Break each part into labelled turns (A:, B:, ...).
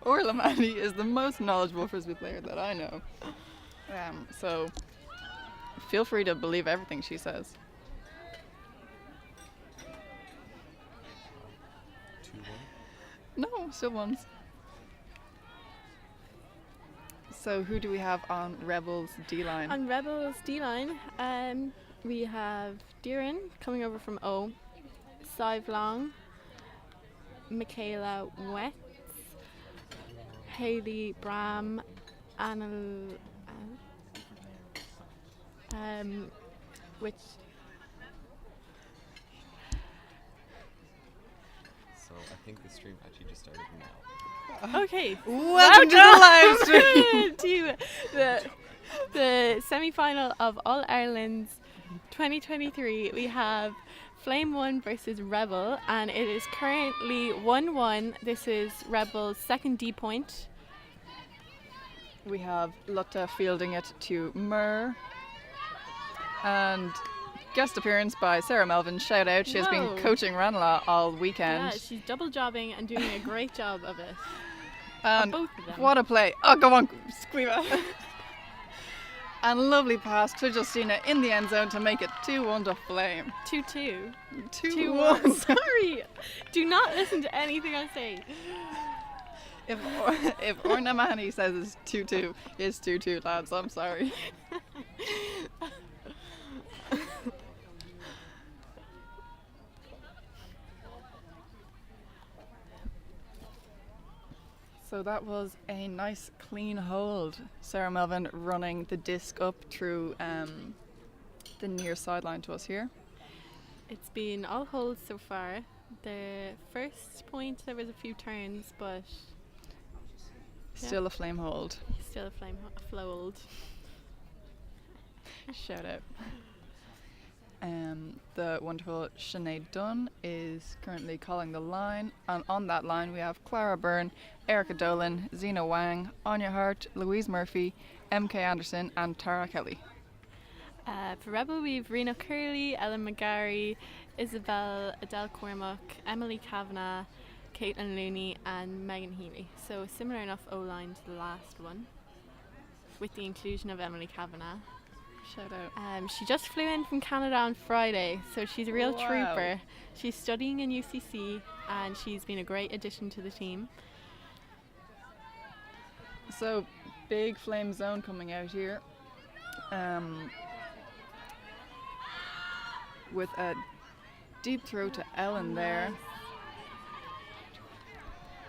A: Orla Manny is the most knowledgeable frisbee player that I know. So feel free to believe everything she says.
B: 2-1.
A: No, still ones. So who do we have on Rebels D-line?
C: On Rebels D-line, we have Diran coming over from O, Sive Long, Michaela Wetz, Hayley Bram, Anna, which
B: So I think the stream actually just started now.
C: okay.
A: Welcome to the live stream.
C: To the semi-final of All Ireland's 2023. We have Flame 1 versus Rebel, and it is currently 1-1. This is Rebel's second D point.
A: We have Lotta fielding it to Mur. And guest appearance by Sarah Melvin. Shout out. She has been
C: Whoa.
A: coaching Ranelagh all weekend.
C: Yeah, she's double jobbing and doing a great job of it.
A: And
C: both of them.
A: what a play. Oh, go on, Squeeva. And lovely pass to Justina in the end zone to make it 2-1 to Flame.
C: 2-2.
A: 2-1.
C: Sorry. Do not listen to anything I say.
A: If Orna Mahoney says it's 2-2, it's 2-2, lads. I'm sorry. So that was a nice clean hold. Sarah Melvin running the disc up through the near sideline to us here.
C: It's been all holds so far. The first point there was a few turns, but
A: Still a Flame hold.
C: still a flow hold.
A: Shout out. The wonderful Sinead Dunn is currently calling the line, and on that line we have Clara Byrne, Erica Dolan, Zena Wang, Anya Hart, Louise Murphy, MK Anderson and Tara Kelly.
C: For Rebel, we've Rena Curley, Ellen McGarry, Isabel Adele Cormack, Emily Kavanagh, Caitlin Looney, and Megan Healy. So a similar enough O-line to the last one, with the inclusion of Emily Kavanagh.
A: Shout out.
C: She just flew in from Canada on Friday, so she's a real
A: Wow.
C: trooper. She's studying in UCC, and she's been a great addition to the team.
A: So big Flame zone coming out here. With a deep throw to Ellen there.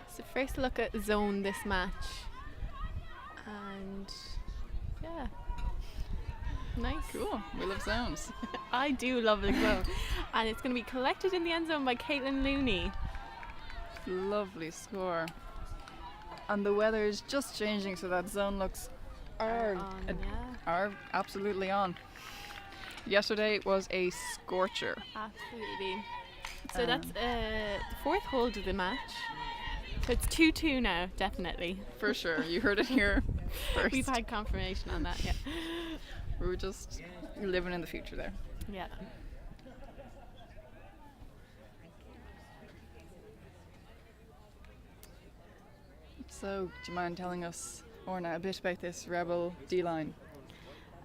C: So first look at zone this match, and yeah, nice.
A: Cool. We love zones.
C: I do love the zone, and it's going to be collected in the end zone by Caitlin Looney.
A: Lovely score. And the weather is just changing, so that zone looks are absolutely on. Yesterday was a scorcher.
C: Absolutely. So that's the fourth hold of the match. So it's 2-2 now, definitely.
A: For sure. You heard it here first.
C: We've had confirmation on that, yeah.
A: We were just living in the future there.
C: Yeah.
A: So, do you mind telling us, Orna, a bit about this Rebel D-line?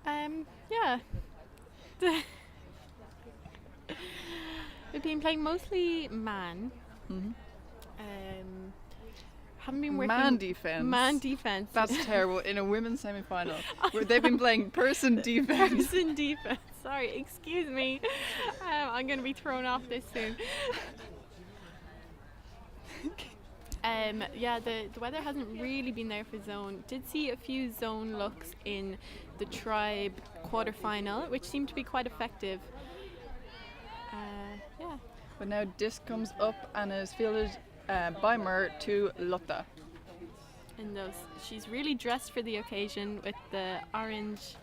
C: Yeah. We've been playing mostly man.
A: Mm-hmm.
C: Haven't been working
A: Man defense.
C: Man defense.
A: That's terrible. In a women's semi-final, where they've been playing person defense.
C: Person defense. Sorry, excuse me. I'm going to be thrown off this soon. Yeah, the weather hasn't really been there for zone. Did see a few zone looks in the Tribe quarterfinal, which seemed to be quite effective. Yeah.
A: But now disc comes up and is fielded by Mur to Lotta.
C: And she's really dressed for the occasion with the orange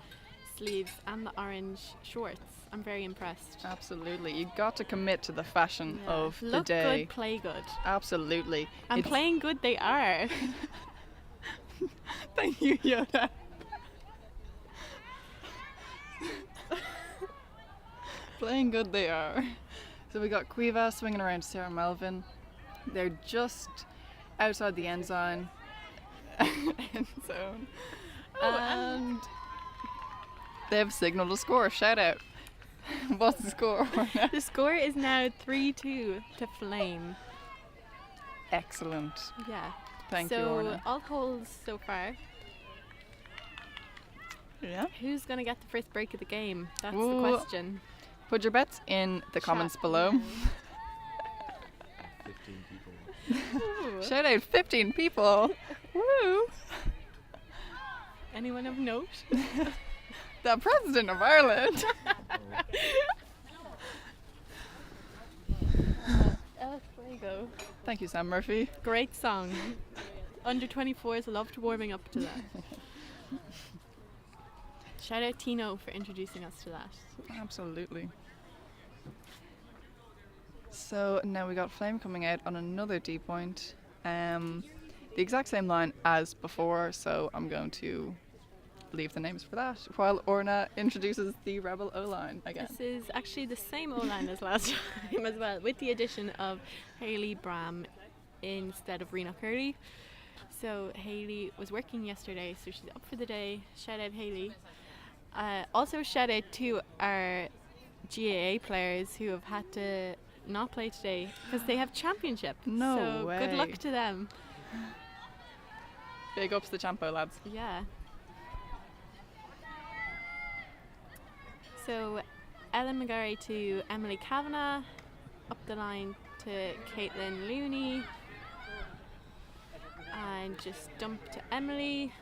C: sleeves and the orange shorts. I'm very impressed.
A: Absolutely. You got to commit to the fashion of the
C: Look
A: day.
C: good, play good.
A: Absolutely.
C: And playing good they are.
A: Thank you, Yoda. Playing good they are. So we got Quiva swinging around Sarah Melvin. They're just outside the end zone. End zone. And they've signalled a score. Shout out. What's the score?
C: The score is now 3-2 to Flame.
A: Excellent.
C: Yeah.
A: Thank you,
C: So
A: Orna.
C: all holes so far.
A: Yeah.
C: Who's going to get the first break of the game? That's the
A: Ooh.
C: question.
A: Put your bets in the comments
C: Chat
A: below.
C: now.
B: 15 people.
C: Ooh.
A: Shout out 15 people. Woo!
C: Anyone of note?
A: The President of Ireland.
C: El Fuego.
A: Thank you, Sam Murphy.
C: Great song. Under 24s loved warming up to that. Shout out Tino for introducing us to that.
A: Absolutely. So now we got Flame coming out on another D point. The exact same line as before, so I'm going to leave the names for that while Orna introduces the Rebel O-line again.
C: This is actually the same O-line as last time as well, with the addition of Hayley Bram instead of Rena Curley. So Hayley was working yesterday, so she's up for the day. Shout out Hayley. Also shout out to our GAA players who have had to not play today because they have championship.
A: No
C: so
A: way.
C: good luck to them.
A: Big ups the Champo lads.
C: Yeah. So Ellen McGarry to Emily Kavanagh, up the line to Caitlin Looney, and just dump to Emily.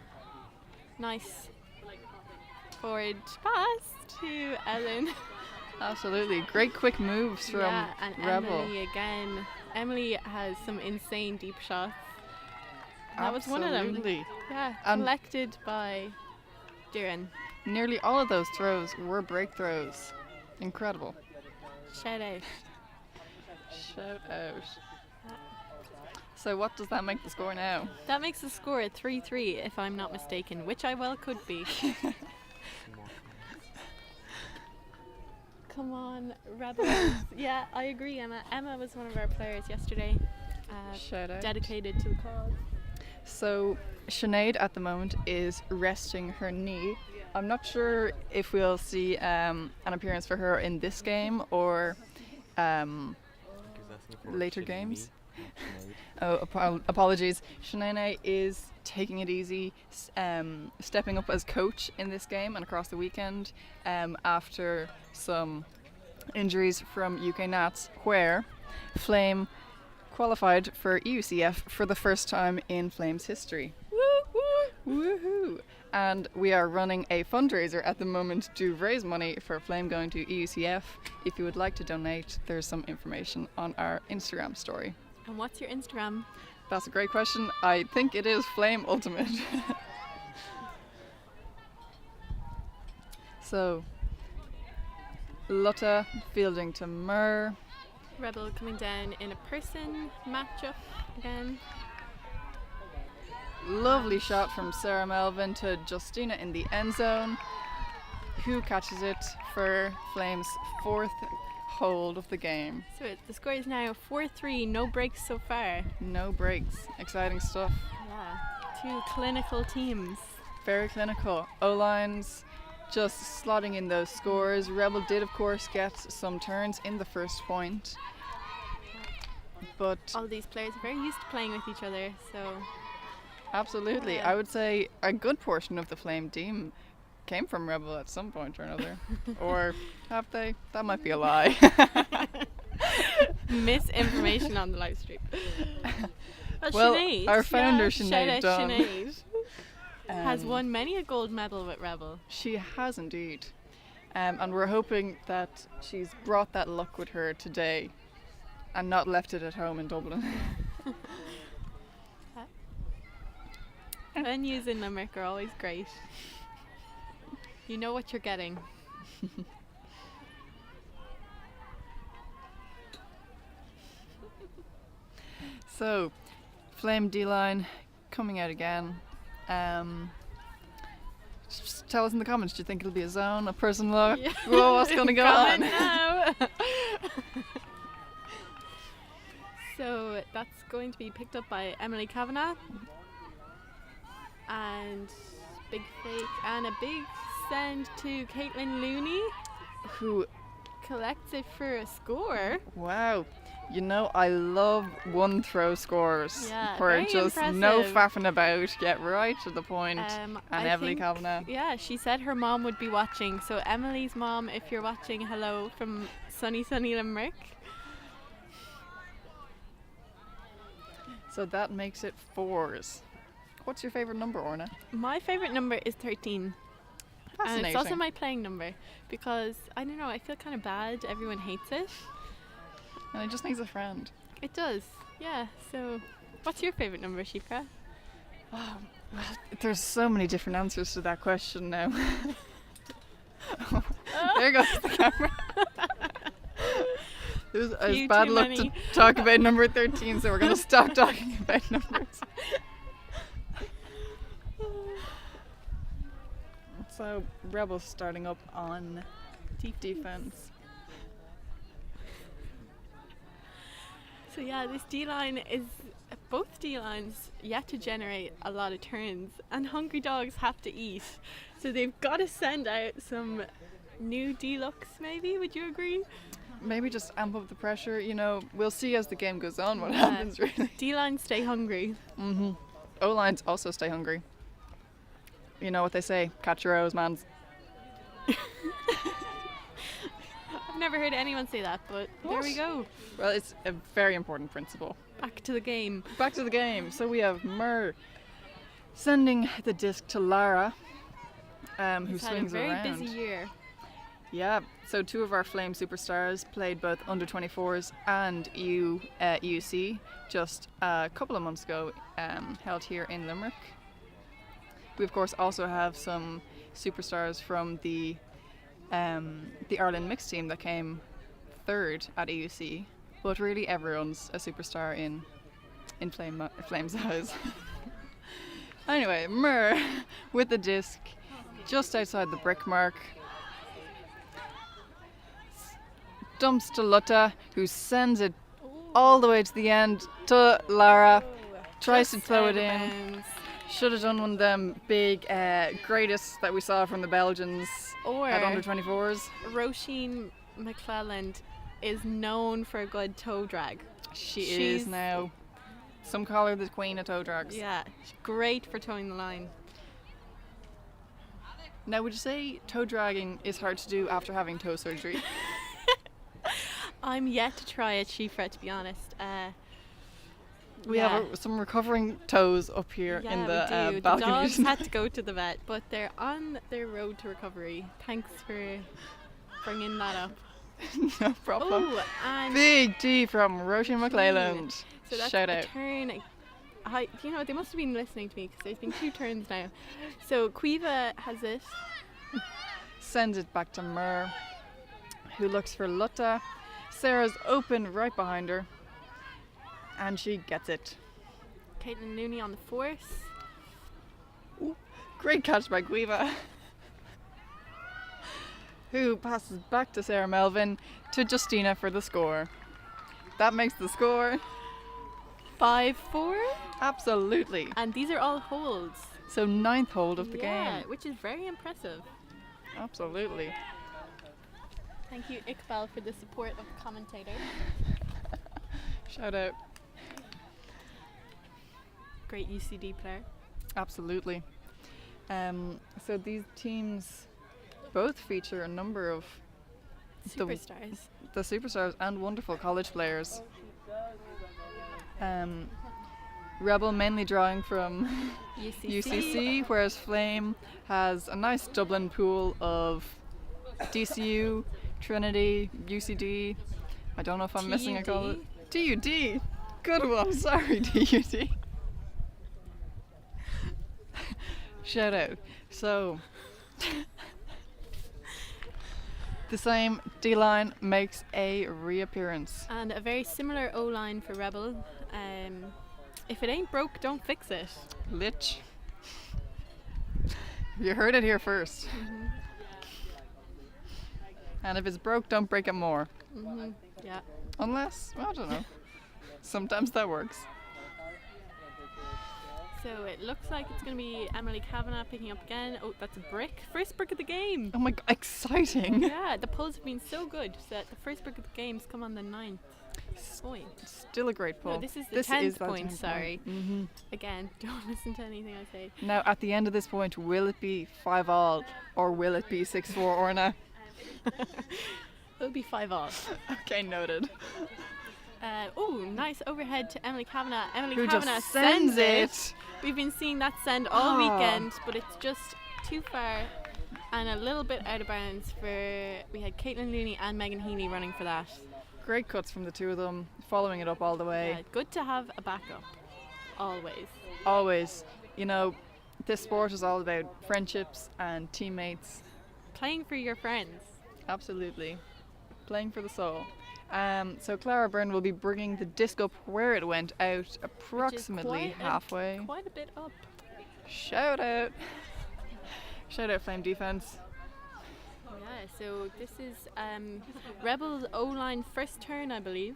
C: Nice forward pass to Ellen.
A: Absolutely. Great quick moves from
C: Yeah, and
A: Rebel.
C: Emily again. Emily has some insane deep shots. That was one of them.
A: Absolutely.
C: Yeah,
A: And-
C: collected by Duran.
A: Nearly all of those throws were break throws. Incredible.
C: Shout out.
A: Shout out. So what does that make the score now?
C: That makes the score at 3-3 if I'm not mistaken, which I well could be. Come on, Rebels. Yeah, I agree, Emma. Emma was one of our players yesterday.
A: Shout out.
C: Dedicated to the cause.
A: So Sinead at the moment is resting her knee. I'm not sure if we'll see an appearance for her in this game or later games. Apologies. Sinead is taking it easy, stepping up as coach in this game and across the weekend after some injuries from UK Nats, where Flame qualified for EUCF for the first time in Flame's history. Woohoo! And we are running a fundraiser at the moment to raise money for Flame going to EUCF. If you would like to donate, there's some information on our Instagram story.
C: And what's your Instagram?
A: That's a great question. I think it is Flame Ultimate. So, Lotta fielding to Mur.
C: Rebel coming down in a person matchup again.
A: Lovely shot from Sarah Melvin to Justina in the end zone, who catches it for Flame's fourth hold of the game.
C: So the score is now 4-3, no breaks so far.
A: No breaks. Exciting stuff.
C: Yeah, two clinical teams.
A: Very clinical. O-lines just slotting in those scores. Rebel did, of course, get some turns in the first point, but
C: All these players are very used to playing with each other, so
A: absolutely,
C: Yeah.
A: I would say a good portion of the Flame team came from Rebel at some point or another. Or have they? That might be a lie.
C: misinformation on the live stream.
A: Well,
C: Sinead,
A: our founder,
C: yeah,
A: Sinead
C: shout out
A: Dunn.
C: Sinead, has
A: Um,
C: won many a gold medal with Rebel.
A: She has indeed. And we're hoping that she's brought that luck with her today and not left it at home in Dublin.
C: Venues in Limerick are always great. You know what you're getting.
A: So, Flame D-line coming out again. Just tell us in the comments, do you think it'll be a zone, a person look?
C: Yeah.
A: Whoa, what's going to go on?
C: Comment now. So that's going to be picked up by Emily Kavanagh. And big fake and a big send to Caitlin Looney,
A: Who,
C: collects it for a score.
A: wow. You know, I love one throw scores.
C: Yeah,
A: where
C: very
A: just no
C: impressive.
A: faffing about, get right to the point. And
C: I
A: Emily
C: think-
A: Kavanagh.
C: Yeah, she said her mom would be watching. So Emily's mom, if you're watching, hello from sunny Limerick.
A: So that makes it 4s. What's your favourite number, Orna?
C: My favourite number is 13. And
A: Fascinating.
C: it's also my playing number because, I don't know, I feel kind of bad. Everyone hates it.
A: And it just needs a friend.
C: It does, yeah. So what's your favourite number, Shifra?
A: There's so many different answers to that question now. There goes the camera. It was
C: Few
A: bad
C: too
A: luck
C: many.
A: to talk about number 13, so we're going to stop talking about numbers. So, Rebels starting up on defense.
C: So yeah, this D-line is, both D-lines yet to generate a lot of turns, and hungry dogs have to eat. So they've got to send out some new D-looks maybe, would you agree?
A: Maybe just amp up the pressure, you know, we'll see as the game goes on what happens really.
C: D-line stay hungry.
A: Mm-hmm. O-lines also stay hungry. You know what they say, catch your O's, mans.
C: I've never heard anyone say that, but there we go.
A: Well, it's a very important principle.
C: Back to the game.
A: Back to the game. So we have Mur sending the disc to Lara, who
C: He's had a
A: swings
C: very
A: around.
C: busy year.
A: Yeah, so two of our Flame superstars played both under 24s and AIUC just a couple of months ago, held here in Limerick. We of course also have some superstars from the Ireland mixed team that came third at AUC, but really everyone's a superstar in Flame's eyes. Anyway, Mur with the disc just outside the brick mark. Dumps to Lutta, who sends it all the way to the end to Lara. Tries to
C: Just
A: throw
C: out
A: it
C: of
A: in.
C: bounds.
A: Should have done one of them big greatest that we saw from the Belgians
C: Or
A: at under 24s.
C: Roisin McClelland is known for a good toe drag.
A: She
C: She's-
A: is now. Some call her the queen of toe drags.
C: Yeah, she's great for towing the line.
A: Now, would you say toe dragging is hard to do after having toe surgery?
C: I'm yet to try it, Shifra, to be honest.
A: We
C: yeah.
A: have some recovering toes up here
C: Yeah,
A: in
C: we
A: the
C: do. The
A: balcony.
C: dogs had to go to the vet, but they're on their road to recovery. Thanks for bringing that up.
A: No problem.
C: Oh, and
A: Big D from Roisin McClelland.
C: so that's
A: Shout
C: a
A: out.
C: turn. You know, they must have been listening to me because there's been 2 turns now. So Quiva has it.
A: Sends it back to Mur, who looks for Lutta. Sarah's open right behind her, and she gets it.
C: Caitlin Looney on the force.
A: Great catch by Guiva, who passes back to Sarah Melvin to Justina for the score. That makes the score
C: 5-4.
A: absolutely.
C: And these are all holds.
A: So 9th hold of the
C: Yeah,
A: game.
C: which is very impressive.
A: Absolutely.
C: Thank you, Iqbal, for the support of the commentator.
A: Shout out.
C: Great UCD player.
A: Absolutely. So these teams both feature a number of The-
C: Superstars.
A: the superstars and wonderful college players. Rebel mainly drawing from UCC, whereas Flame has a nice Dublin pool of DCU, Trinity, UCD. I don't know if I'm missing a college. TUD. Good one. Sorry, TUD. Shout out. So, the same D-line makes a reappearance.
C: And a very similar O-line for Rebel. If it ain't broke, don't fix it.
A: Lich. You heard it here first.
C: Mm-hmm.
A: And if it's broke, don't break it more.
C: Yeah.
A: Unless, well, I don't know. Sometimes that works.
C: So it looks like it's going to be Emily Kavanagh picking up again. Oh, that's a brick. First brick of the game.
A: Oh my god, exciting.
C: Yeah, the polls have been so good that the first brick of the game's come on the 9th point.
A: Still a great pull.
C: No, this is the 10th point, sorry.
A: Mm-hmm.
C: Again, don't listen to anything I say.
A: Now, at the end of this point, will it be 5-all or will it be 6-4 Orna?
C: It'll be 5-all.
A: Okay, noted.
C: Oh, nice overhead to Emily Kavanagh. Emily
A: Who
C: Kavanagh
A: just
C: sends
A: sends
C: it. We've been seeing that send all
A: Ah.
C: weekend, but it's just too far and a little bit out of bounds for... We had Caitlin Looney and Megan Healy running for that.
A: Great cuts from the two of them, following it up all the way.
C: Yeah, good to have a backup, always.
A: Always. You know, this sport is all about friendships and teammates.
C: Playing for your friends.
A: Absolutely. Playing for the soul. So Clara Byrne will be bringing the disc up where it went out, approximately halfway.
C: Quite a bit up.
A: Shout out. Shout out Flame Defense.
C: Yeah, so this is Rebels O-line first turn, I believe.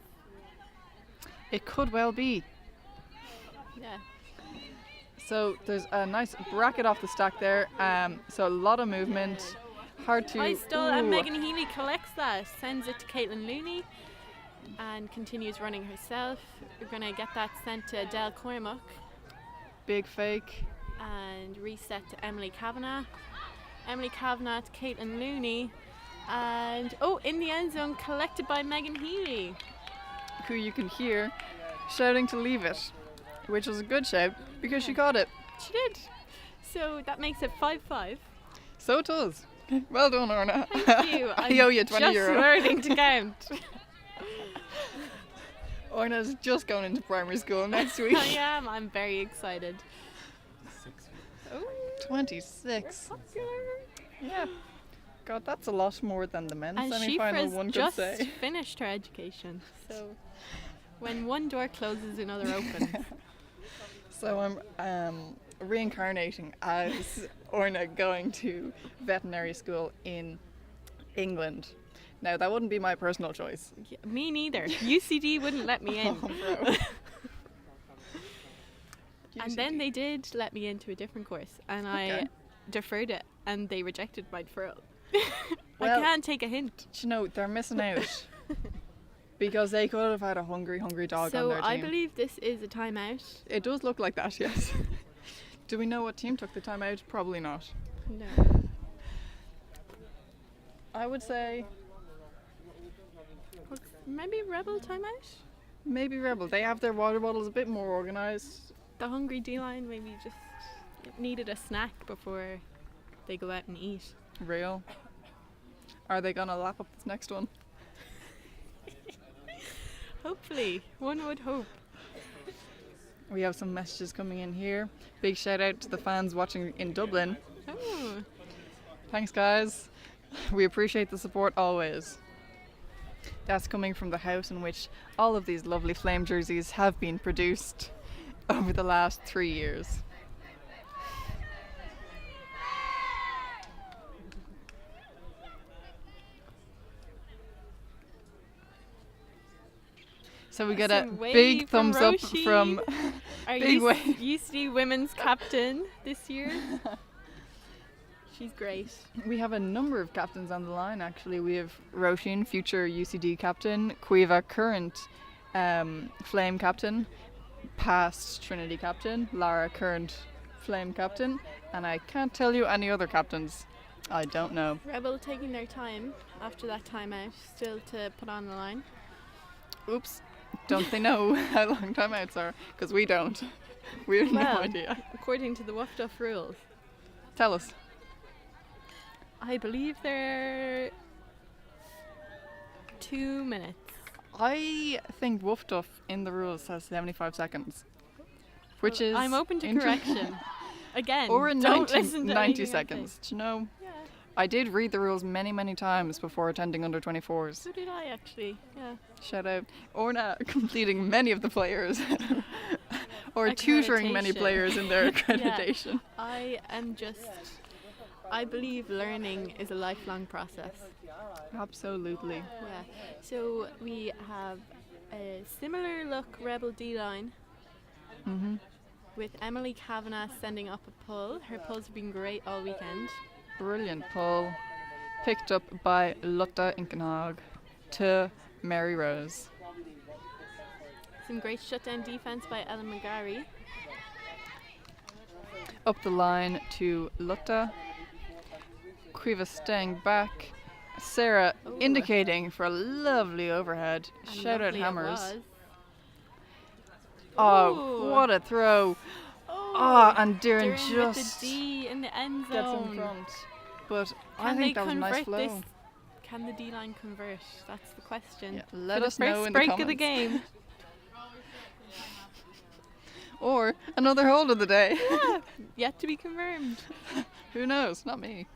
A: It could well be.
C: Yeah.
A: So there's a nice bracket off the stack there. So a lot of movement. Hard to...
C: High stall and
A: Ooh.
C: Megan Healy collects that, sends it to Caitlin Looney and continues running herself. We're going to get that sent to Adele Cormack
A: Big fake.
C: and reset to Emily Kavanagh. Emily Kavanagh to Caitlin Looney and in the end zone collected by Megan Healy.
A: Who you can hear shouting to leave it, which was a good shout because she caught it.
C: She did. So that makes it 5-5.
A: So it does. Well done, Orna.
C: Thank you.
A: I owe you 20
C: just
A: euro.
C: learning to count.
A: Orna's just going into primary school next week.
C: I am. I'm very excited.
B: 6
C: Oh,
A: 26.
C: popular.
A: Yeah. God, that's a lot more than the men's
C: And
A: semi-final one
C: Shifra's
A: could
C: just
A: say.
C: finished her education. So when one door closes, another opens.
A: So I'm reincarnating as Orna going to veterinary school in England. Now, that wouldn't be my personal choice.
C: Yeah, me neither. UCD wouldn't let me in.
A: Oh, bro.
C: And then they did let me into a different course, and
A: Okay.
C: I deferred it, and they rejected my deferral.
A: Well,
C: I can't take a hint.
A: You know, they're missing out. Because they could have had a hungry dog on
C: So
A: their team.
C: I believe this is a timeout.
A: It does look like that, yes. Do we know what team took the timeout? Probably not.
C: No.
A: I would say
C: Maybe Rebel timeout?
A: maybe Rebel. They have their water bottles a bit more organised.
C: The hungry D-line maybe just needed a snack before they go out and eat.
A: Real. Are they going to lap up this next one?
C: Hopefully. One would hope.
A: We have some messages coming in here. Big shout out to the fans watching in Dublin.
C: Oh.
A: Thanks, guys. We appreciate the support always. That's coming from the house in which all of these lovely Flame jerseys have been produced over the last 3 years. So we get a
C: Some wave
A: big
C: from
A: thumbs up
C: Roshi.
A: from
C: Our
A: Big wave.
C: UCD women's captain this year. She's great.
A: We have a number of captains on the line, actually. We have Roisin, future UCD captain, Cueva, current Flame captain, past Trinity captain, Lara, current Flame captain, and I can't tell you any other captains. I don't know.
C: Rebel taking their time after that timeout, still to put on the line.
A: Oops. Don't they know how long timeouts are? Because we don't. We have
C: Well,
A: no idea.
C: According to the Wuft Off rules,
A: Tell us.
C: I believe they're 2 minutes.
A: I think Wolf Duff in the rules says 75 seconds. Which is...
C: I'm open to correction. Again,
A: Or in
C: don't
A: 90,
C: listen to
A: 90
C: anything I
A: seconds.
C: say.
A: Do you know?
C: Yeah,
A: I did read the rules many times before attending under 24s.
C: so did I actually. Yeah.
A: Shout out. Orna completing many of the players. Or tutoring many
C: Accreditation.
A: players in their accreditation.
C: I believe learning is a lifelong process.
A: Absolutely.
C: Yeah. So we have A similar look Rebel D-line
A: Mm-hmm.
C: with Emily Kavanagh sending up a pull. Her pulls have been great all weekend.
A: Brilliant pull. Picked up by Lotta Inkenhag to Mary Rose.
C: Some great shutdown defense by Ellen McGarry.
A: Up the line to Lotta. Quiva staying back. Sarah
C: Ooh.
A: indicating for a lovely overhead.
C: And
A: Shout out
C: lovely it
A: hammers.
C: was.
A: Oh,
C: Ooh.
A: what a throw.
C: Oh,
A: Oh, and Doireann
C: with
A: just
C: the D in the end
A: gets
C: zone.
A: in front. But I
C: Can
A: think
C: they
A: that was a nice
C: convert
A: flow.
C: this? Can the D-line convert? That's the question.
A: Yeah, let
C: For
A: us
C: the
A: know
C: first
A: in the
C: break
A: comments.
C: of the game.
A: Or another hold of the day.
C: Yeah, yet to be confirmed.
A: Who knows? Not me.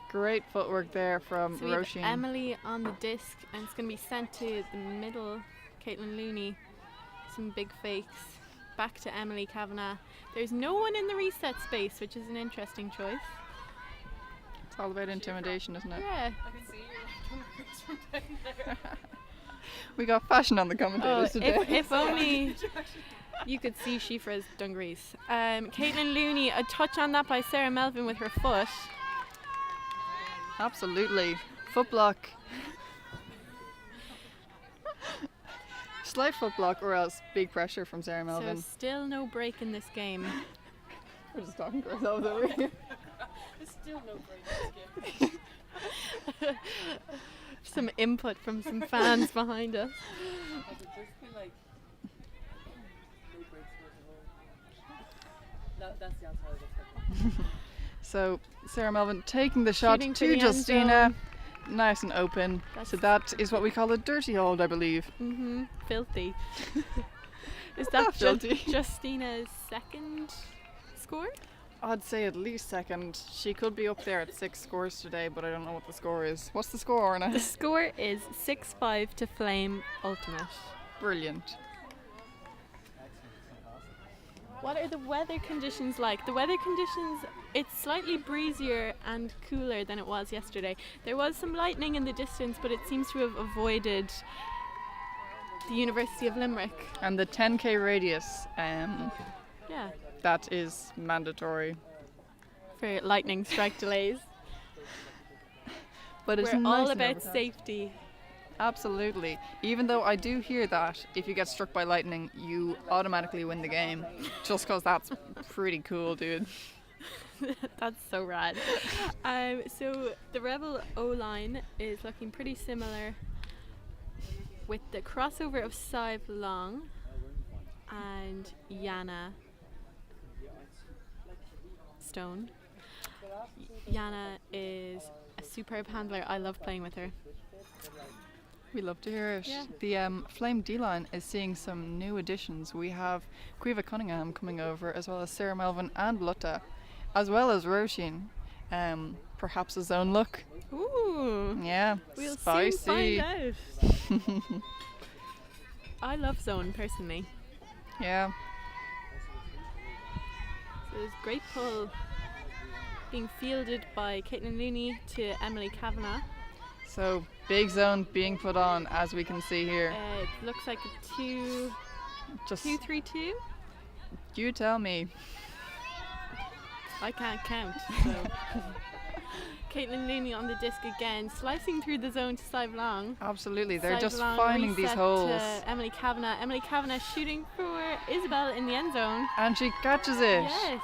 A: Great footwork there from
C: So we have
A: Roisin.
C: Emily on the disc, and it's going to be sent to the middle. Caitlin Looney, some big fakes. Back to Emily Kavanagh. There's no one in the reset space, which is an interesting choice.
A: It's all about intimidation, isn't it?
C: Yeah.
A: We got fashion on the commentators today.
C: If only you could see Shifra's dungarees. Caitlin Looney, a touch on that by Sarah Melvin with her foot.
A: Absolutely. Foot block. Slight foot block or else big pressure from Sarah Melvin.
C: So still no break in this game.
A: We're just talking to ourselves over here.
D: Still no break in this game.
C: Some input from some fans behind us.
D: I would just be like, no breaks first of all. That's the answer I was expecting.
A: So Sarah Melvin taking the shot
C: Shooting for
A: to
C: the end
A: Justina. Nice and open. So
C: That's-
A: that is what we call a dirty hold, I believe.
C: Filthy. Is that
A: Filthy.
C: Justina's second score?
A: I'd say at least second. She could be up there at 6 scores today, but I don't know what the score is. What's the score, Orna?
C: The score is 6-5 to Flame Ultimate.
A: Brilliant.
C: What are the weather conditions like? The weather conditions, it's slightly breezier and cooler than it was yesterday. There was some lightning in the distance, but it seems to have avoided the University of Limerick.
A: And the 10k radius,
C: Yeah,
A: that is mandatory.
C: for lightning strike delays.
A: But it's
C: We're
A: nice
C: all
A: and
C: about
A: overcast.
C: safety.
A: Absolutely. Even though I do hear that if you get struck by lightning, you automatically win the game. Just because that's pretty cool, dude.
C: That's so rad. So the Rebel O-line is looking pretty similar with the crossover of Sive Long and Yana Stone. Yana is a superb handler. I love playing with her.
A: We love to hear it.
C: Yeah.
A: The Flame D-line is seeing some new additions. We have Quiva Cunningham coming over, as well as Sarah Melvin and Lotta, as well as Roisin. Perhaps a zone look.
C: Ooh,
A: Yeah,
C: we'll
A: spicy.
C: soon find out. I love zone personally.
A: Yeah,
C: So there's great pull being fielded by Caitlin Looney to Emily Kavanagh.
A: so big zone being put on, as we can see here.
C: It looks like a
A: Just
C: 2-3-2.
A: you tell me.
C: I can't count. So. Caitlin Looney on the disc again, slicing through the zone to Sive Long.
A: Absolutely, they're just
C: Sive Long
A: finding these
C: reset
A: holes.
C: to Emily Kavanagh. Emily Kavanagh shooting for Isabel in the end zone.
A: And she catches it.
C: Yes,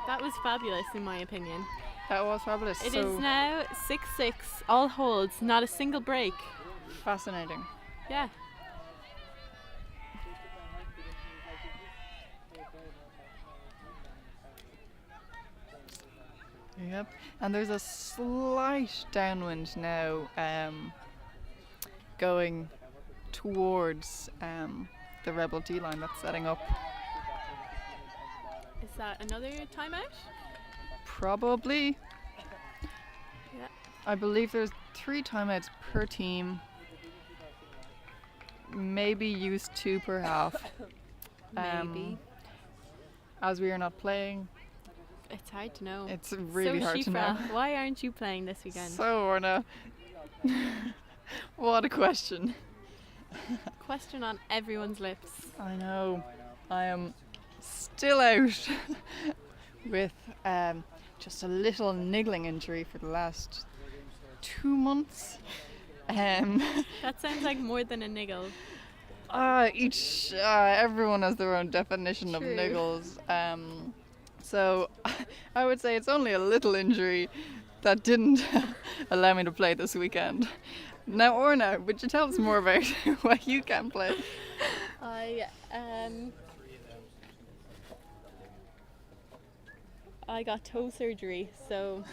C: that was fabulous in my opinion.
A: That was fabulous.
C: It
A: so
C: is now 6-6, all holds, not a single break.
A: fascinating.
C: Yeah.
A: Yep. And there's a slight downwind now going towards the Rebel D-line that's setting up.
C: Is that another timeout?
A: Probably.
C: Yeah.
A: I believe there's 3 timeouts per team. Maybe use 2 per half.
C: Maybe.
A: As we are not playing,
C: It's hard to know.
A: it's really
C: so
A: hard to know.
C: Shifra, why aren't you playing this weekend?
A: So, Orna, what a question.
C: Question on everyone's lips.
A: I know. I am still out with just a little niggling injury for the last 2 months.
C: That sounds like more than a niggle.
A: Everyone has their own definition of
C: True.
A: niggles. So I would say it's only a little injury that didn't allow me to play this weekend. Now, Orna, would you tell us more about why you can't play?
C: I got toe surgery, so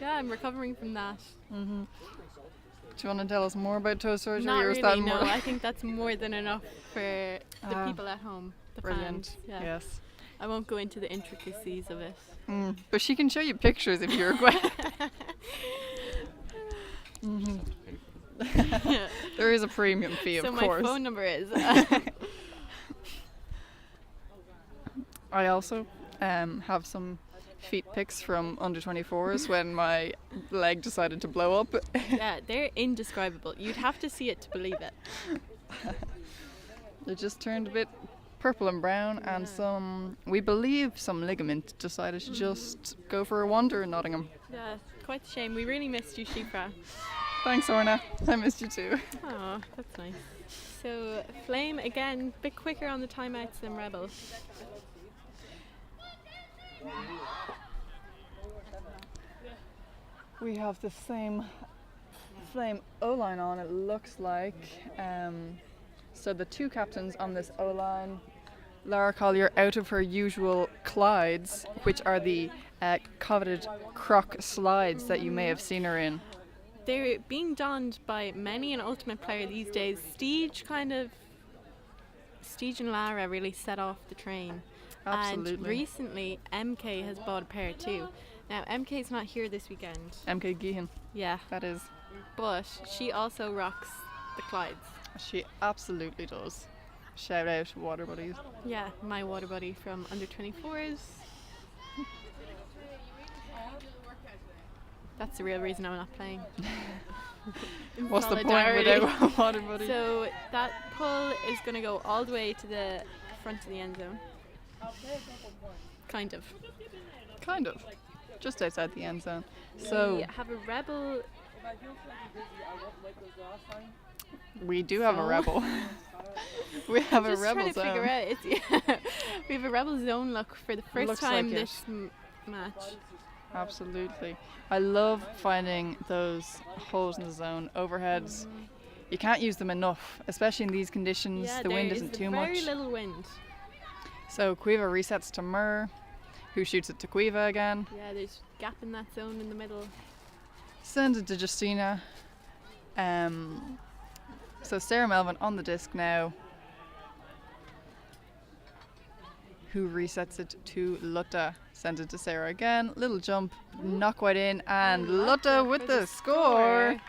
C: yeah, I'm recovering from that.
A: Mm-hmm. Do you want to tell us more about toe surgery?
C: Not
A: or is
C: really,
A: that more?
C: no. I think that's more than enough for the people at home, the
A: Brilliant.
C: fans. Yeah.
A: Yes.
C: I won't go into the intricacies of it.
A: But she can show you pictures if you request. Mm-hmm. There is a premium fee,
C: So
A: of
C: my
A: course.
C: phone number is.
A: I also have some feet pics from under 24s when my leg decided to blow up.
C: Yeah, they're indescribable. You'd have to see it to believe it.
A: It just turned a bit purple and brown, and we believe some ligament decided to just go for a wander in Nottingham.
C: Yeah, quite a shame. We really missed you, Shifra.
A: Thanks, Orna. I missed you too.
C: Oh, that's nice. So, Flame, again, a bit quicker on the timeouts than Rebel.
A: We have the same Flame O-line on, it looks like. So the two captains on this O-line, Lara Collier out of her usual Clydes, which are the coveted croc slides that you may have seen her in.
C: They're being donned by many an Ultimate player these days. Steege and Lara really set off the train.
A: Absolutely.
C: And recently, MK has bought a pair too. Now, MK's not here this weekend.
A: MK Geehan,
C: Yeah,
A: that is.
C: but she also rocks the Clydes.
A: She absolutely does. Shout out, water buddies.
C: Yeah, my water buddy from under 24s. That's the real reason I'm not playing. In
A: What's the point
C: solidarity.
A: without a water buddy?
C: So that pull is going to go all the way to the front of the end zone. Kind of.
A: Kind of. Just outside the end zone. So
C: We have a Rebel.
A: we do have a
C: So?
A: rebel. We have a
C: Just
A: rebel
C: trying to
A: zone.
C: figure out. We have a Rebel zone look for the first
A: Looks
C: time
A: like it.
C: this match.
A: Absolutely. I love finding those holes in the zone, overheads. You can't use them enough, especially in these conditions.
C: Yeah,
A: The wind
C: there
A: isn't
C: is
A: too
C: very
A: much.
C: little wind.
A: So Quiva resets to Mur, who shoots it to Quiva again.
C: Yeah, there's gap in that zone in the middle.
A: Sends it to Justina. So Sarah Melvin on the disc now, who resets it to Lutta. Sends it to Sarah again. Little jump, not quite in, and Lutta with
C: for
A: the score.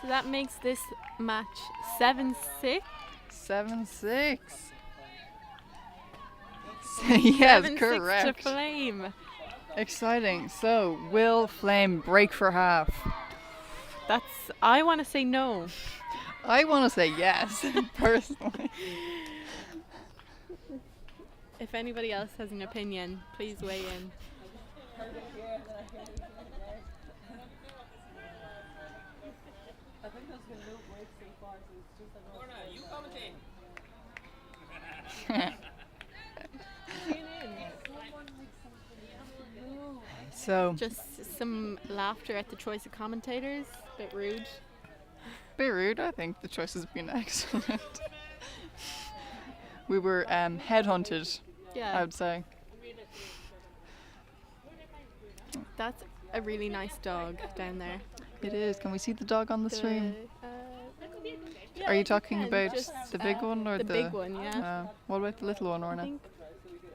C: So that makes this match 7-6.
A: 7-6. Yes,
C: 7-6
A: correct.
C: to Flame.
A: Exciting. So, will Flame break for half?
C: I want to say no.
A: I want to say yes, personally.
C: If anybody else has an opinion, please weigh in.
D: I think there's been no breaks so far, so it's just another.
A: So,
C: Just some laughter at the choice of commentators. Bit rude.
A: bit rude. I think the choice has been excellent. We were headhunted, I
C: Yeah,
A: would say.
C: that's a really nice dog down there.
A: It is. Can we see the dog on the stream?
C: Yeah,
A: Are you
C: you
A: talking
C: can,
A: about
C: just,
A: the big one or
C: the big one, yeah.
A: What about the little one,
C: I
A: Orna?
C: think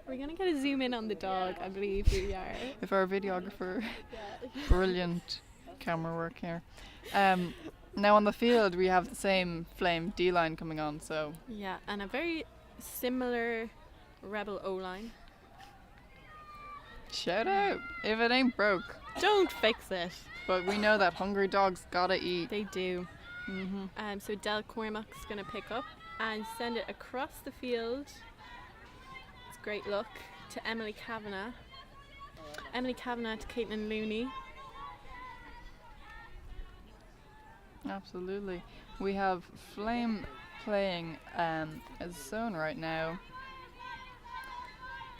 C: we're gonna get a zoom in on the dog. I believe we are.
A: If our videographer, brilliant camera work here. Now on the field we have the same Flame D-line coming on, so
C: Yeah, and a very similar Rebel O-line.
A: shout out if it ain't broke.
C: Don't fix it.
A: But we know that hungry dogs gotta eat.
C: They do. So Del Cormac's going to pick up and send it across the field. It's great luck to Emily Kavanagh. Emily Kavanagh to Caitlin Looney.
A: Absolutely. We have Flame playing a zone right now.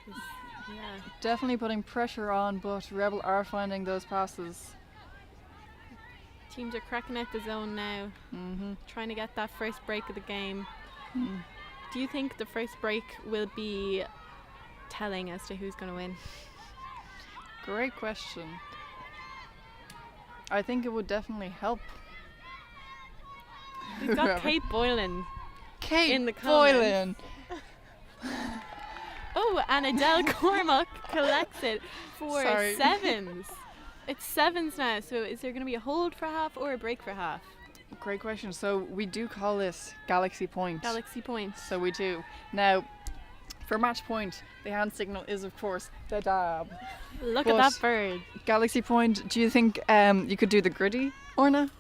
C: Yeah.
A: Definitely putting pressure on, but Rebel are finding those passes.
C: Teams are cracking out the zone now, trying to get that first break of the game. Do you think the first break will be telling as to who's going to win?
A: Great question. I think it would definitely help.
C: We've got
A: Whoever.
C: Kate Boylan.
A: Kate
C: in the comments.
A: Boylan.
C: Oh, and Adele Cormac collects it for
A: Sorry.
C: sevens. It's sevens now, so is there going to be a hold for half or a break for half?
A: Great question. So we do call this Galaxy Point.
C: Galaxy points.
A: So we do. Now, for match point, the hand signal is of course the dab.
C: Look at
A: But-
C: that bird.
A: Galaxy Point, do you think you could do the gritty, Orna?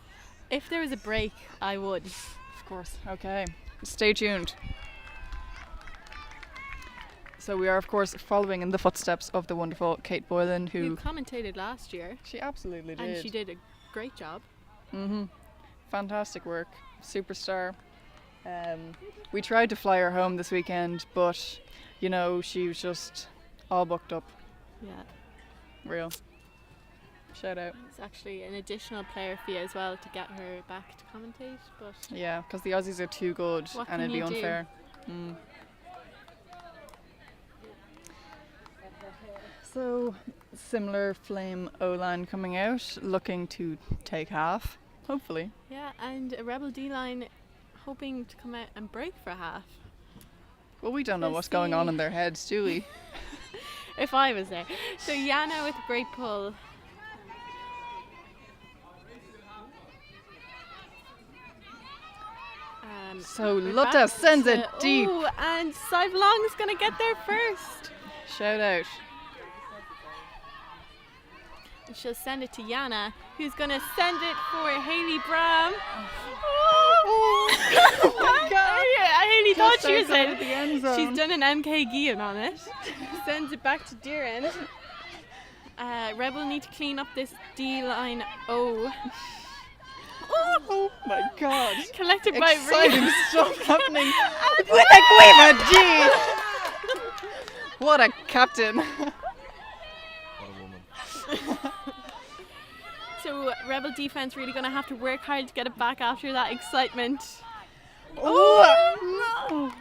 C: If there was a break, I would.
A: Of course. Okay. Stay tuned. So we are of course following in the footsteps of the wonderful Kate Boylan,
C: Who
A: who
C: commentated last year,
A: she absolutely did.
C: and she did a great job.
A: Fantastic work. Superstar. We tried to fly her home this weekend, but you know, she was just all booked up.
C: Yeah.
A: Real. Shout out.
C: It's actually an additional player fee as well to get her back to commentate, but
A: Yeah, because the Aussies are too good
C: What
A: and
C: can
A: it'd be
C: you do?
A: unfair. So, similar Flame O-line coming out, looking to take half, hopefully.
C: yeah, and a Rebel D-line hoping to come out and break for half.
A: Well, we don't know
C: Let's
A: what's going on
C: see.
A: in their heads, do we?
C: If I was there. So Yana with a great pull.
A: So
C: We're
A: Lotta
C: back
A: sends it
C: to-
A: deep.
C: Ooh, and Sivelong's going to get there first.
A: Shout out.
C: And she'll send it to Yana, who's going to send it for Hayley Bram.
A: Oh my God.
C: Hayley thought she was
A: outside
C: in.
A: the end zone.
C: She's done an MK Guillen on it. Sends it back to Diran. Rebel need to clean up this D-line O.
A: Oh my God.
C: Collected by
A: Exciting
C: Rhea.
A: stuff happening with the Guima G. What a captain.
B: What a woman.
C: So Rebel defense really going to have to work hard to get it back after that excitement.
A: Oh no.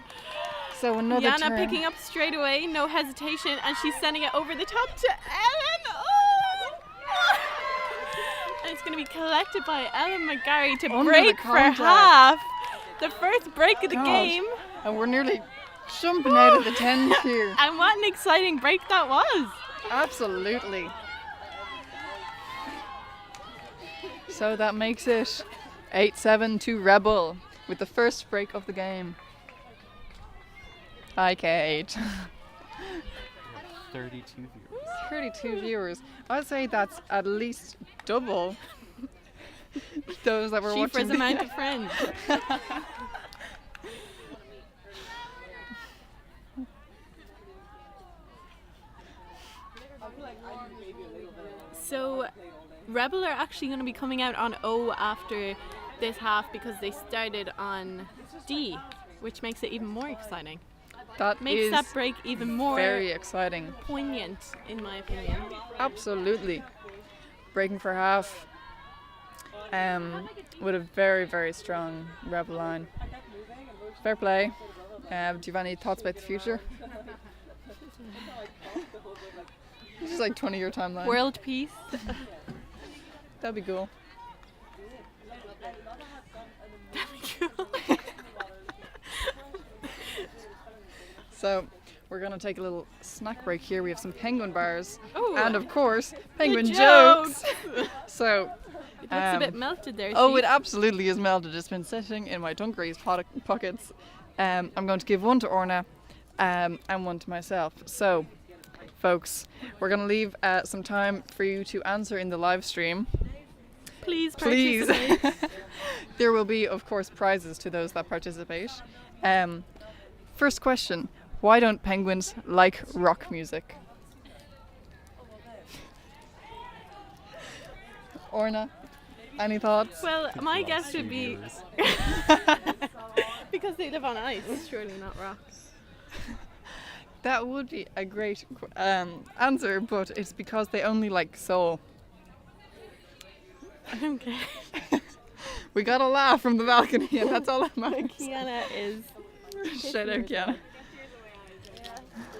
A: So another
C: Yana
A: turn.
C: picking up straight away, no hesitation, and she's sending it over the top to Ellen. And it's going to be collected by Ellen McGarry to
A: Under
C: break
A: the
C: for
A: contact.
C: half. The first break of the
A: God.
C: game.
A: And we're nearly jumping out of the tent here.
C: And what an exciting break that was.
A: Absolutely. So that makes it 8-7 to Rebel with the first break of the game. Hi, Kate.
B: 32 viewers.
A: 32 viewers. I'd say that's at least double those that were
C: She for
A: watching.
C: his amount of friends. So Rebel are actually going to be coming out on O after this half because they started on D, which makes it even more exciting.
A: That
C: Makes
A: is
C: that break even more
A: very exciting.
C: poignant, in my opinion.
A: Absolutely. Breaking for half with a very, very strong Rebel line. Fair play. Do you have any thoughts about the future? It's just like 20-year timeline.
C: World peace.
A: That'd be cool. So we're gonna take a little snack break here. We have some penguin bars
C: Ooh.
A: and of course penguin
C: jokes.
A: jokes. So
C: It looks a bit melted there.
A: oh,
C: Sheep.
A: it absolutely is melted. It's been sitting in my dungarees pockets. I'm going to give one to Orna and one to myself. So, folks, we're going to leave some time for you to answer in the live stream.
C: Please
A: Please.
C: participate.
A: There will be, of course, prizes to those that participate. First question, why don't penguins like rock music? Orna, any thoughts?
C: Well, my
B: Lost
C: guess would
B: few
C: be
B: viewers.
C: because they live on ice, surely not rocks.
A: That would be a great answer, but it's because they only like soul.
C: Okay.
A: We got a laugh from the balcony, and that's all that matters.
C: Kiana is.
A: Shout out, Kiana.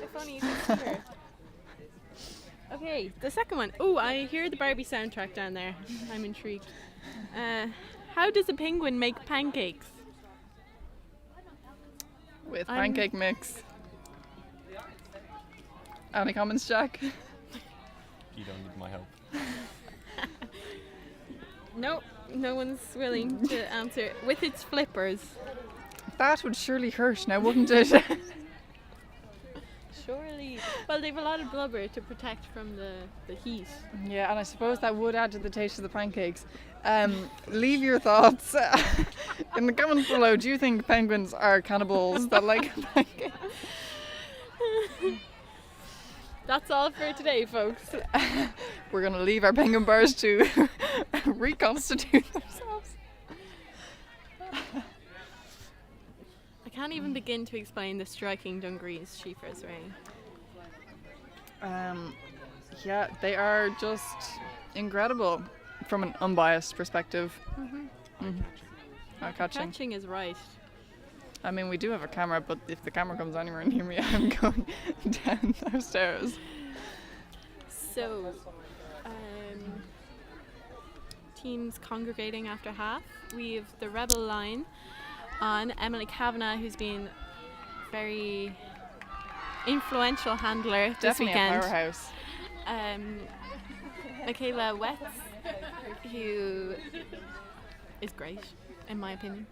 C: If only you could see her. Okay, the second one. Oh, I hear the Barbie soundtrack down there. I'm intrigued. How does a penguin make pancakes?
A: With pancake mix. Any comments, Jack?
B: You don't need my help.
C: No, no one's willing to answer. With its flippers.
A: That would surely hurt now, wouldn't it?
C: Surely. Well, they've a lot of blubber to protect from the heat.
A: Yeah, and I suppose that would add to the taste of the pancakes. Leave your thoughts in the comments below. Do you think penguins are cannibals that like pancakes?
C: That's all for today, folks.
A: We're going to leave our penguin bars to reconstitute themselves.
C: I can't even begin to explain the striking dungarees Shifa's wearing.
A: Yeah, they are just incredible from an unbiased perspective. Catching.
C: Catching is right.
A: I mean, we do have a camera, but if the camera comes anywhere near me, I'm going down those stairs.
C: So, teams congregating after half. We have the Rebel line on Emily Kavanagh, who's been very influential handler this
A: Definitely
C: weekend.
A: a powerhouse.
C: Michaela Wetz, who is great, in my opinion.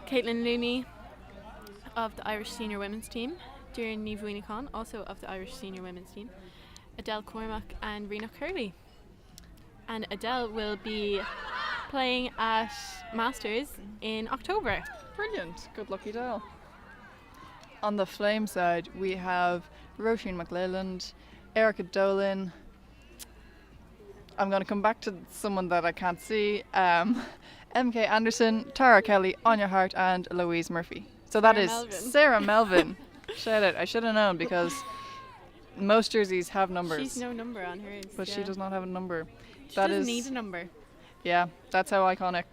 C: Caitlin Looney of the Irish senior women's team. Doireann Ní Bhuainneachán, also of the Irish senior women's team. Adele Cormack and Rena Curley. And Adele will be playing at Masters in October.
A: Brilliant. Good luck, Adele. On the flame side, we have Roisin McLeland, Erica Dolan. I'm going to come back to someone that I can't see. MK Anderson, Tara Kelly, Anya Hart, and Louise Murphy. So that
C: Sarah
A: is
C: Melvin.
A: Sarah Melvin. Shout out. I should have known because most jerseys have numbers.
C: She's no number on hers.
A: But she does not have a number.
C: She
A: That
C: doesn't
A: is-
C: need a number.
A: Yeah, that's how iconic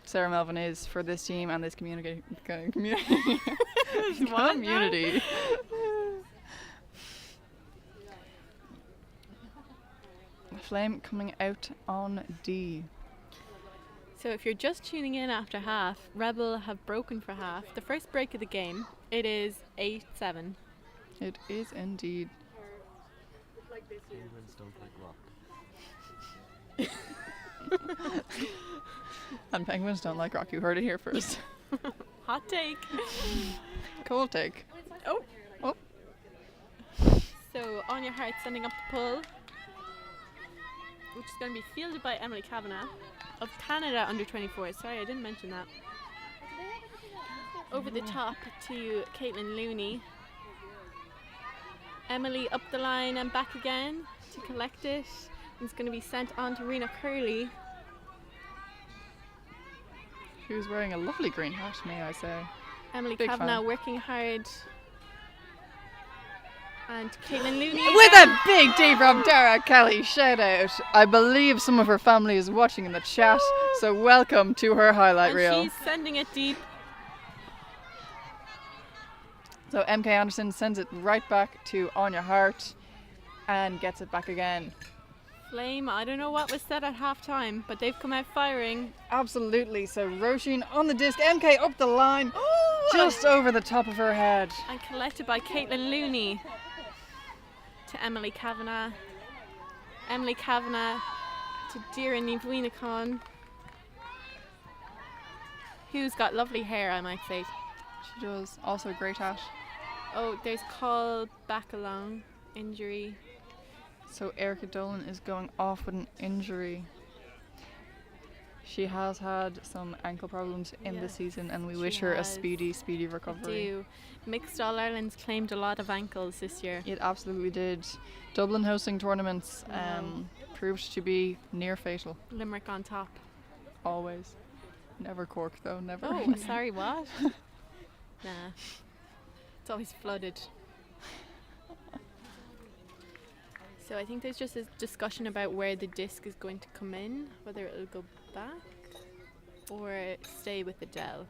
A: Sarah Melvin is for this team and this community.
C: What now?
A: Community. Flame coming out on D.
C: So if you're just tuning in after half, Rebel have broken for half. The first break of the game, it is 8-7.
A: It is indeed.
B: Penguins don't like rock.
A: And penguins don't like rock. You heard it here first.
C: Hot take.
A: Cool take.
C: Oh.
A: Oh.
C: So Anya Hart sending up the pull, which is going to be fielded by Emily Kavanagh of Canada under 24. Sorry, I didn't mention that. Over the top to Caitlin Looney. Emily up the line and back again to collect it. It's going to be sent on to Rena Curley.
A: She was wearing a lovely green hat, may I say.
C: Emily
A: Big
C: Kavanagh
A: fan.
C: working hard. And Caitlin Looney.
A: With a big D from Tara Kelly, shout out. I believe some of her family is watching in the chat, so welcome to her highlight
C: and
A: reel.
C: she's sending it deep.
A: So MK Anderson sends it right back to Anya Hart and gets it back again.
C: Flame, I don't know what was said at half time, but they've come out firing.
A: Absolutely. So Roisin on the disc, MK up the line, just over the top of her head.
C: And collected by Caitlin Looney to Emily Kavanagh. Emily Kavanagh to Doireann Ní Bhuainneachán, who's got lovely hair, I might say.
A: She does. Also a great hat.
C: Oh, there's call back along injury.
A: So Erica Dolan is going off with an injury. She has had some ankle problems in the
C: Yes,
A: season, and we
C: she
A: wish her a
C: has.
A: speedy
C: I
A: recovery.
C: do. Mixed All Ireland's claimed a lot of ankles this year.
A: It absolutely did. Dublin hosting tournaments proved to be near fatal.
C: Limerick on top.
A: Always. Never Cork though, never.
C: Oh, sorry, what? Nah. It's always flooded. So I think there's just a discussion about where the disc is going to come in, whether it'll go back or stay with the Dell.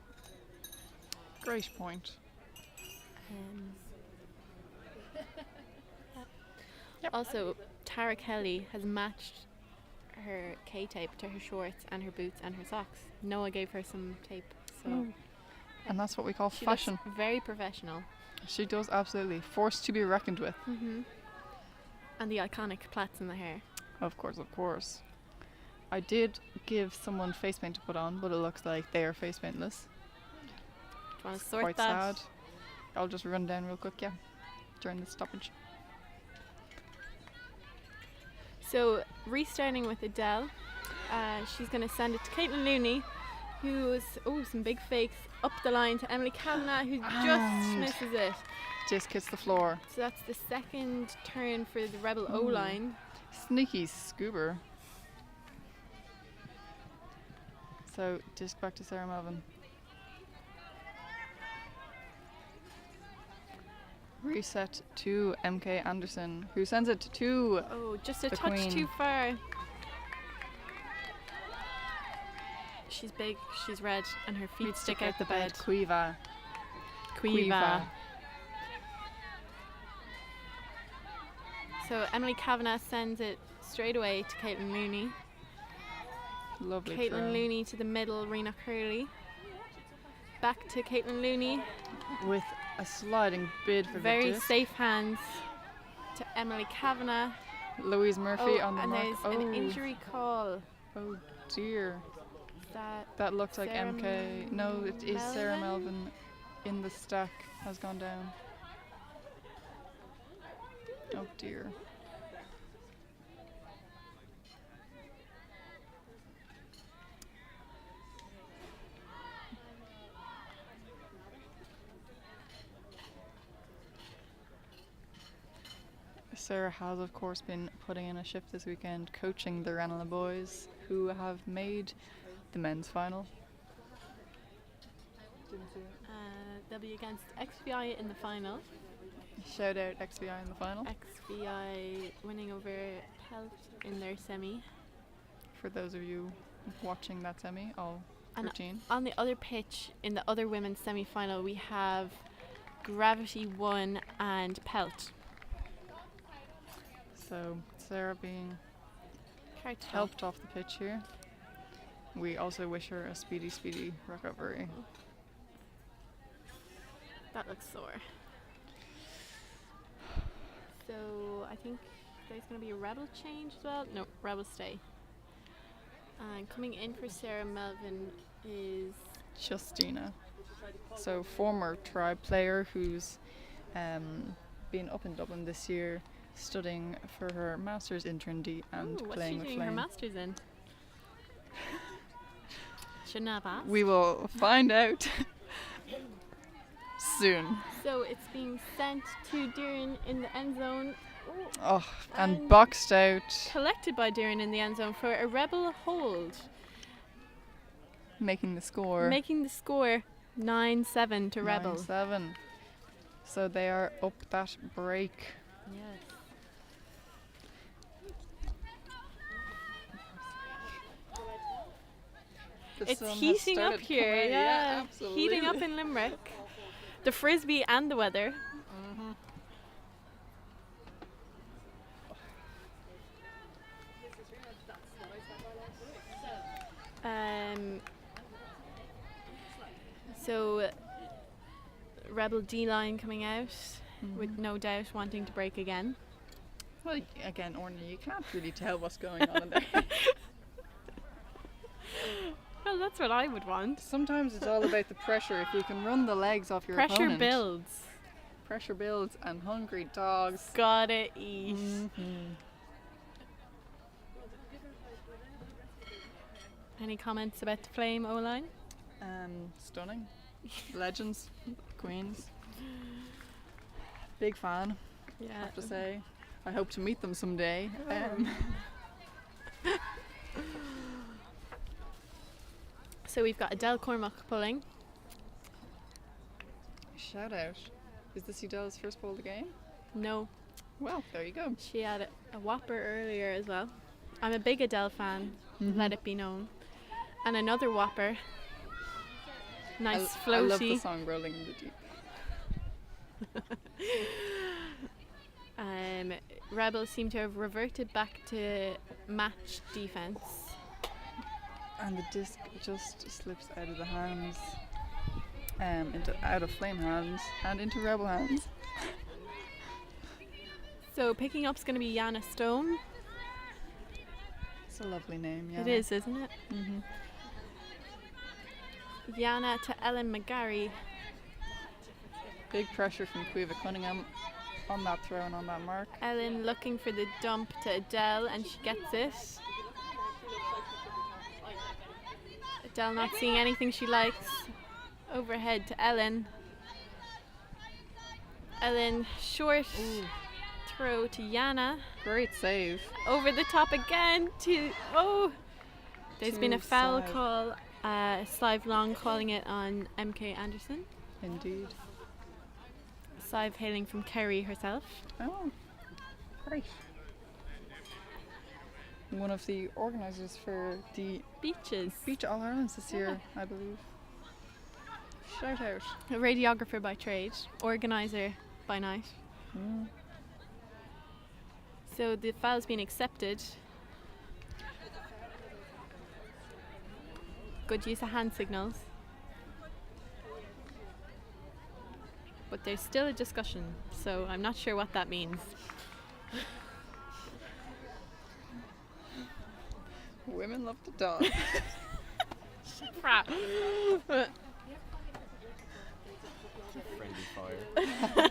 A: Great point.
C: Also, Tara Kelly has matched her K-tape to her shorts and her boots and her socks. Noah gave her some tape, so
A: And that's what we call
C: she
A: fashion.
C: looks very professional.
A: She does, absolutely. Force to be reckoned with.
C: And the iconic plaits in the hair.
A: Of course, of course. I did give someone face paint to put on, but it looks like they are face paintless.
C: Do you want to sort
A: Quite
C: that?
A: sad. I'll just run down real quick, during the stoppage.
C: So, restarting with Adele, she's going to send it to Caitlin Looney, who's, some big fakes up the line to Emily Kavanagh, who just misses it.
A: Disc hits the floor.
C: So that's the second turn for the Rebel O-line.
A: Sneaky scuba. So, disc back to Sarah Melvin. Reset to MK Anderson, who sends it to
C: Oh, just a
A: the
C: touch
A: queen.
C: too far. She's big, she's red, and her feet stick out the bed.
A: Quiva.
C: Quiva. So Emily Kavanagh sends it straight away to Caitlin Looney.
A: Lovely
C: Caitlin
A: throw.
C: Looney to the middle, Rena Curley. Back to Caitlin Looney.
A: With a sliding bid for
C: Very
A: the disc.
C: safe hands to Emily Kavanagh.
A: Louise Murphy on the
C: and
A: mark.
C: there's an injury call.
A: Oh dear.
C: That
A: That looks like
C: Sarah
A: MK. No, it is Sarah
C: Melvin?
A: Melvin in the stack has gone down. Oh dear. Sarah has, of course, been putting in a shift this weekend, coaching the Ranelagh boys, who have made the men's final.
C: they'll be against XVI in the final.
A: Shout out XVI in the final.
C: XVI winning over Pelt in their semi.
A: For those of you watching that semi, all
C: And
A: 13.
C: on the other pitch, in the other women's semi-final, we have Gravity 1 and Pelt.
A: So Sarah being
C: Cartel.
A: helped off the pitch here. We also wish her a speedy recovery.
C: That looks sore. So I think there's going to be a Rebel change as well. No, Rebel stay. And coming in for Sarah Melvin is
A: Justina. So former tribe player who's been up in Dublin this year, studying for her master's in Trinity and
C: what's she
A: playing with
C: doing her
A: Flame.
C: master's in? Shouldn't have asked.
A: We will find out soon.
C: So it's being sent to Doireann in the end zone.
A: Oh, and
C: And
A: boxed out,
C: Collected by Doireann in the end zone for a Rebel hold.
A: making the score.
C: Making the score 9-7 to Rebel.
A: 9-7. So they are up that break.
C: Yes.
A: The
C: It's
A: sun has
C: heating up
A: started
C: here,
A: coming-
C: yeah.
A: absolutely.
C: Heating up in Limerick. The frisbee and the weather. So Rebel D-line coming out with no doubt wanting to break again.
A: Well, again, Orna, you can't really tell what's going on in there.
C: Well, that's what I would want.
A: Sometimes it's all about the pressure. If you can run the legs off your
C: Pressure
A: opponent.
C: builds.
A: Pressure builds and hungry dogs.
C: Gotta eat. Any comments about the Flame O-line?
A: Stunning. Legends. Queens. Big fan, I
C: Yeah.
A: have to say. I hope to meet them someday.
C: So we've got Adele Cormack pulling.
A: Shout out. Is this Adele's first pull of the game?
C: No,
A: Well, there you go.
C: she had a whopper earlier as well. I'm a big Adele fan, let it be known. And another whopper. Nice
A: I love the
C: floaty.
A: song Rolling in the Deep.
C: Rebels seem to have reverted back to match defense.
A: And the disc just slips out of the hands, out of Flame hands, and into Rebel hands.
C: So picking up's going to be Yana Stone.
A: It's a lovely name, yeah.
C: It is, isn't it?
A: Mm-hmm.
C: Yana to Ellen McGarry.
A: Big pressure from Quiva Cunningham on that throw and on that mark.
C: Ellen looking for the dump to Adele, and she gets it. Adele not seeing anything she likes. Overhead to Ellen. Ellen short throw to Yana.
A: Great save.
C: Over the top again to there's been a
A: To
C: foul
A: Slive.
C: call. Slive Long calling it on MK Anderson.
A: Indeed.
C: Slive hailing from Kerry herself.
A: Oh, great. One of the organisers for the
C: Beaches.
A: Beach All Irelands this year, I believe. Shout out.
C: A radiographer by trade, organiser by night.
A: Mm.
C: So the foul's been accepted. Good use of hand signals. But there's still a discussion, so I'm not sure what that means.
A: Women love to dog.
C: Crap.
B: Friendly fire.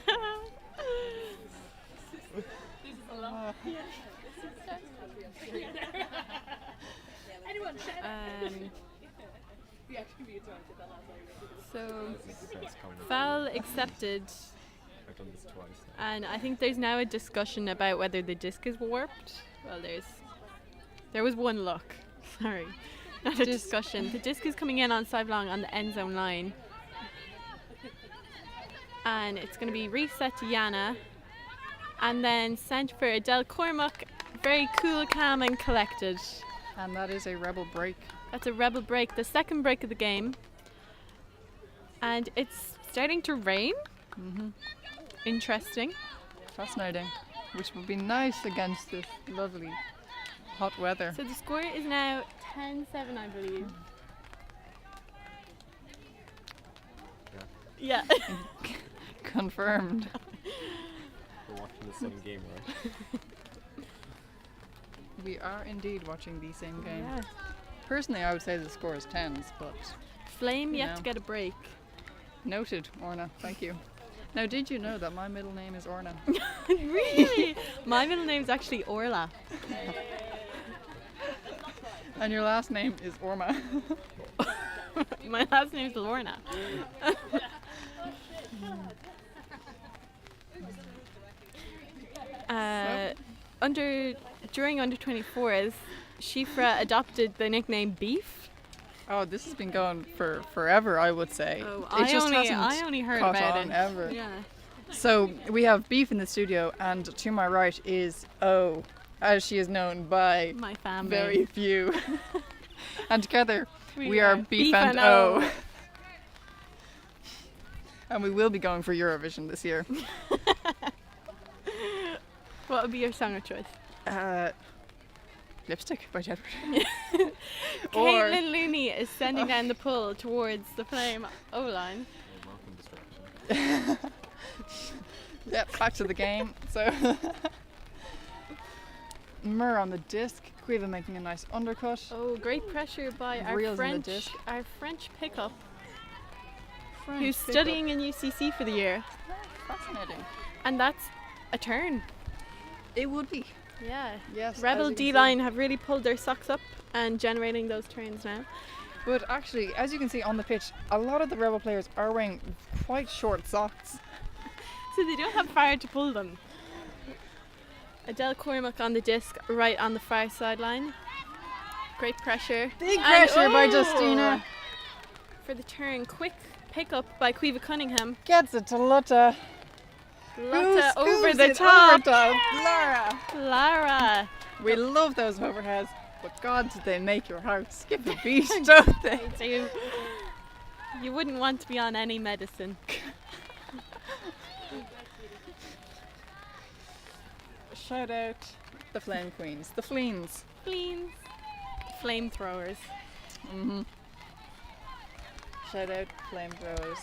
C: So
B: This is coming.
C: foul accepted,
B: I've done this twice.
C: and I think there's now a discussion about whether the disc is warped. Well, there was one look. Sorry, not a discussion. The disc is coming in on sidelong on the end zone line, and it's going to be reset to Yana, and then sent for Adele Cormack. Very cool, calm, and collected.
A: And that is a Rebel break.
C: That's a Rebel break, the second break of the game. And it's starting to rain.
A: Mm-hmm.
C: Interesting.
A: Fascinating. Which would be nice against this lovely hot weather.
C: So the score is now 10-7, I believe. Yeah.
A: Confirmed.
B: We're watching the same game, right?
A: We are indeed watching the same game.
C: Yeah.
A: Personally, I would say the score is 10s, but
C: Flame
A: You
C: yet
A: know.
C: to get a break.
A: noted, Orna. Thank you. Now, did you know that my middle name is Orna?
C: Really? My middle name's actually Orla.
A: And your last name is Orma.
C: My last name's Lorna. During under 24s, Shifra adopted the nickname Beef.
A: Oh, this has been going for forever, I would say.
C: Oh,
A: It just
C: I
A: hasn't
C: only heard
A: caught
C: about
A: on
C: it.
A: ever.
C: Yeah.
A: So we have Beef in the studio, and to my right is O, as she is known by
C: My family.
A: very few. And together
C: We
A: are
C: are
A: Beef
C: Beef
A: and
C: and
A: O.
C: O.
A: And we will be going for Eurovision this year.
C: What would be your song of choice?
A: Lipstick by Jedward.
C: Caitlin Looney is sending down the pull towards the Flame O-line.
B: Welcome distraction.
A: Yep, back to the game. So Murr on the disc, Quiva making a nice undercut.
C: Oh, great pressure by
A: Reels in the disc.
C: our French pickup,
A: French
C: who's
A: pickup.
C: studying in UCC for the year.
A: Fascinating.
C: And that's a turn.
A: It would be.
C: Yeah.
A: Yes. as
C: Rebel
A: you can see.
C: D-line have really pulled their socks up and generating those turns now.
A: But actually, as you can see on the pitch, a lot of the Rebel players are wearing quite short socks.
C: So they don't have far to pull them. Adele Cormac on the disc right on the far sideline. Great pressure.
A: Big
C: And-
A: pressure by
C: oh!
A: Justina.
C: For the turn, quick pick up by Quiva Cunningham.
A: Gets it to Lotta.
C: Lotta
A: Who
C: over
A: scoops
C: the
A: it
C: top.
A: over top? Lara.
C: Lara.
A: We love those overheads, but God, did they make your heart skip a beat, don't they?
C: So you wouldn't want to be on any medicine.
A: Shout out the Flame Queens, the Fleens.
C: Fleens. Flamethrowers.
A: Mm-hmm. Shout out flamethrowers.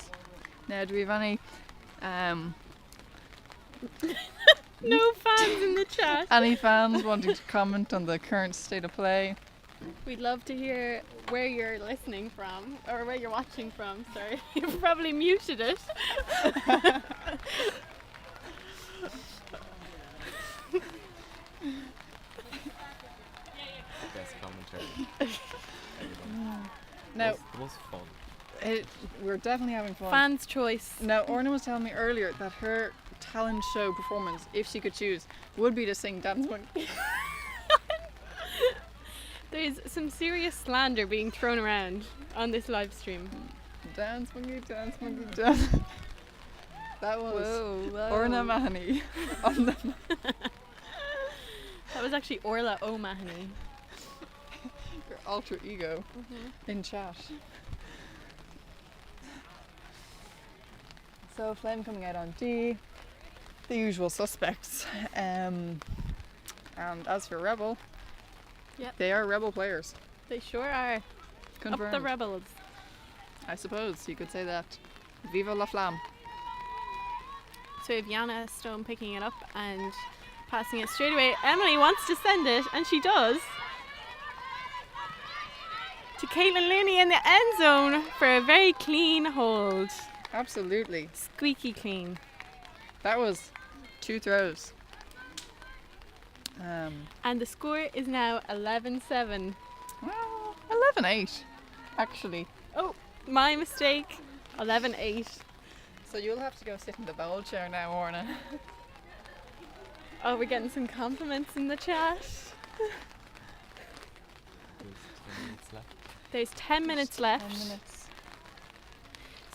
A: Now, do we have any
C: No fans in the chat.
A: any fans wanting to comment on the current state of play?
C: We'd love to hear where you're listening from, or where you're watching from, sorry. You've probably muted it.
B: Best commentary.
A: Now,
B: The most fun.
A: we're definitely having fun.
C: Fans' choice.
A: Now, Orna was telling me earlier that her talent show performance, if she could choose, would be to sing Dance Monkey.
C: There's some serious slander being thrown around on this live stream.
A: Dance Monkey, Dance Monkey, Dance. That was
C: Whoa.
A: Orna Mahoney on the
C: That was actually Orla O'Mahony.
A: your alter ego in chat. So Flame coming out on D, the usual suspects. And as for Rebel,
C: Yep.
A: they are Rebel players.
C: They sure are.
A: Confirmed.
C: Up the rebels.
A: I suppose you could say that. Viva la Flamme.
C: So we have Yana Stone picking it up and passing it straight away. Emily wants to send it, and she does. To Caitlin Looney in the end zone for a very clean hold.
A: Absolutely.
C: Squeaky clean.
A: That was 2 throws.
C: And the score is now 11-7.
A: Well, 11-8, actually.
C: Oh, my mistake. 11-8.
A: So you'll have to go sit in the bowl chair now, Orna.
C: Oh, we're getting some compliments in the chat.
B: There's 10 minutes left.
C: There's 10 minutes left.
A: 10 minutes.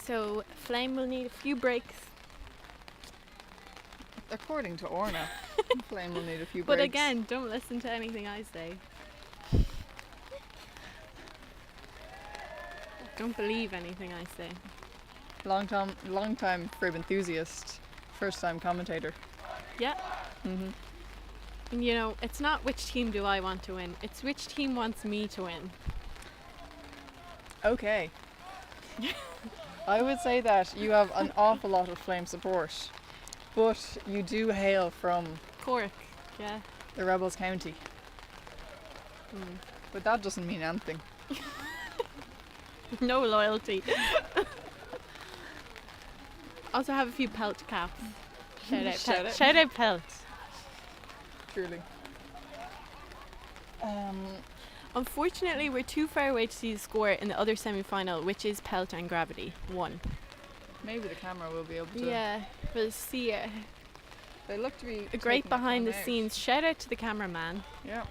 C: So Flame will need a few breaks.
A: According to Orna, Flame will need a few
C: But
A: breaks.
C: again, don't listen to anything I say. Don't believe anything I say.
A: long time Frib enthusiast, first time commentator.
C: Yeah.
A: Mm-hmm.
C: And you know, it's not which team do I want to win, it's which team wants me to win.
A: Okay. I would say that you have an awful lot of Flame support, but you do hail from
C: Cork, yeah.
A: the Rebels County.
C: Mm.
A: But that doesn't mean anything.
C: No loyalty. Also have a few pelt caps. Shout out
A: Shout
C: pelt.
A: out.
C: Shout out pelt.
A: Truly.
C: Unfortunately, we're too far away to see the score in the other semi-final, which is Pelt and Gravity 1.
A: Maybe the camera will be able to.
C: Yeah, we'll see it.
A: They look to be
C: A great
A: taking it
C: behind the
A: out.
C: scenes. Shout out to the cameraman.
A: Yeah.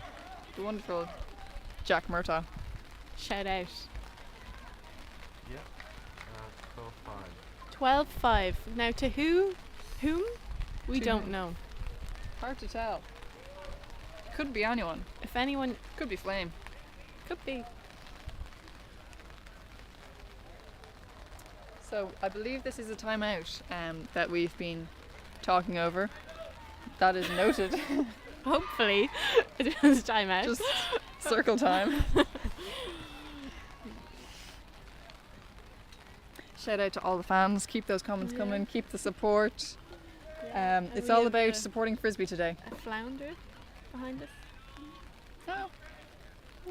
A: The wonderful Jack Murtaugh.
C: Shout out.
B: Yeah.
C: 12-5. Now to whom? We
A: To
C: don't
A: whom?
C: know.
A: Hard to tell. Could be anyone.
C: If anyone
A: Could be Flame.
C: could be.
A: So I believe this is a timeout that we've been talking over. That is noted.
C: Hopefully, it was time out.
A: Just circle time. Shout out to all the fans. Keep those comments
C: Yeah.
A: coming. Keep the support.
C: And
A: It's
C: we
A: all
C: have
A: about supporting Frisbee today.
C: a flounder behind us.
A: No.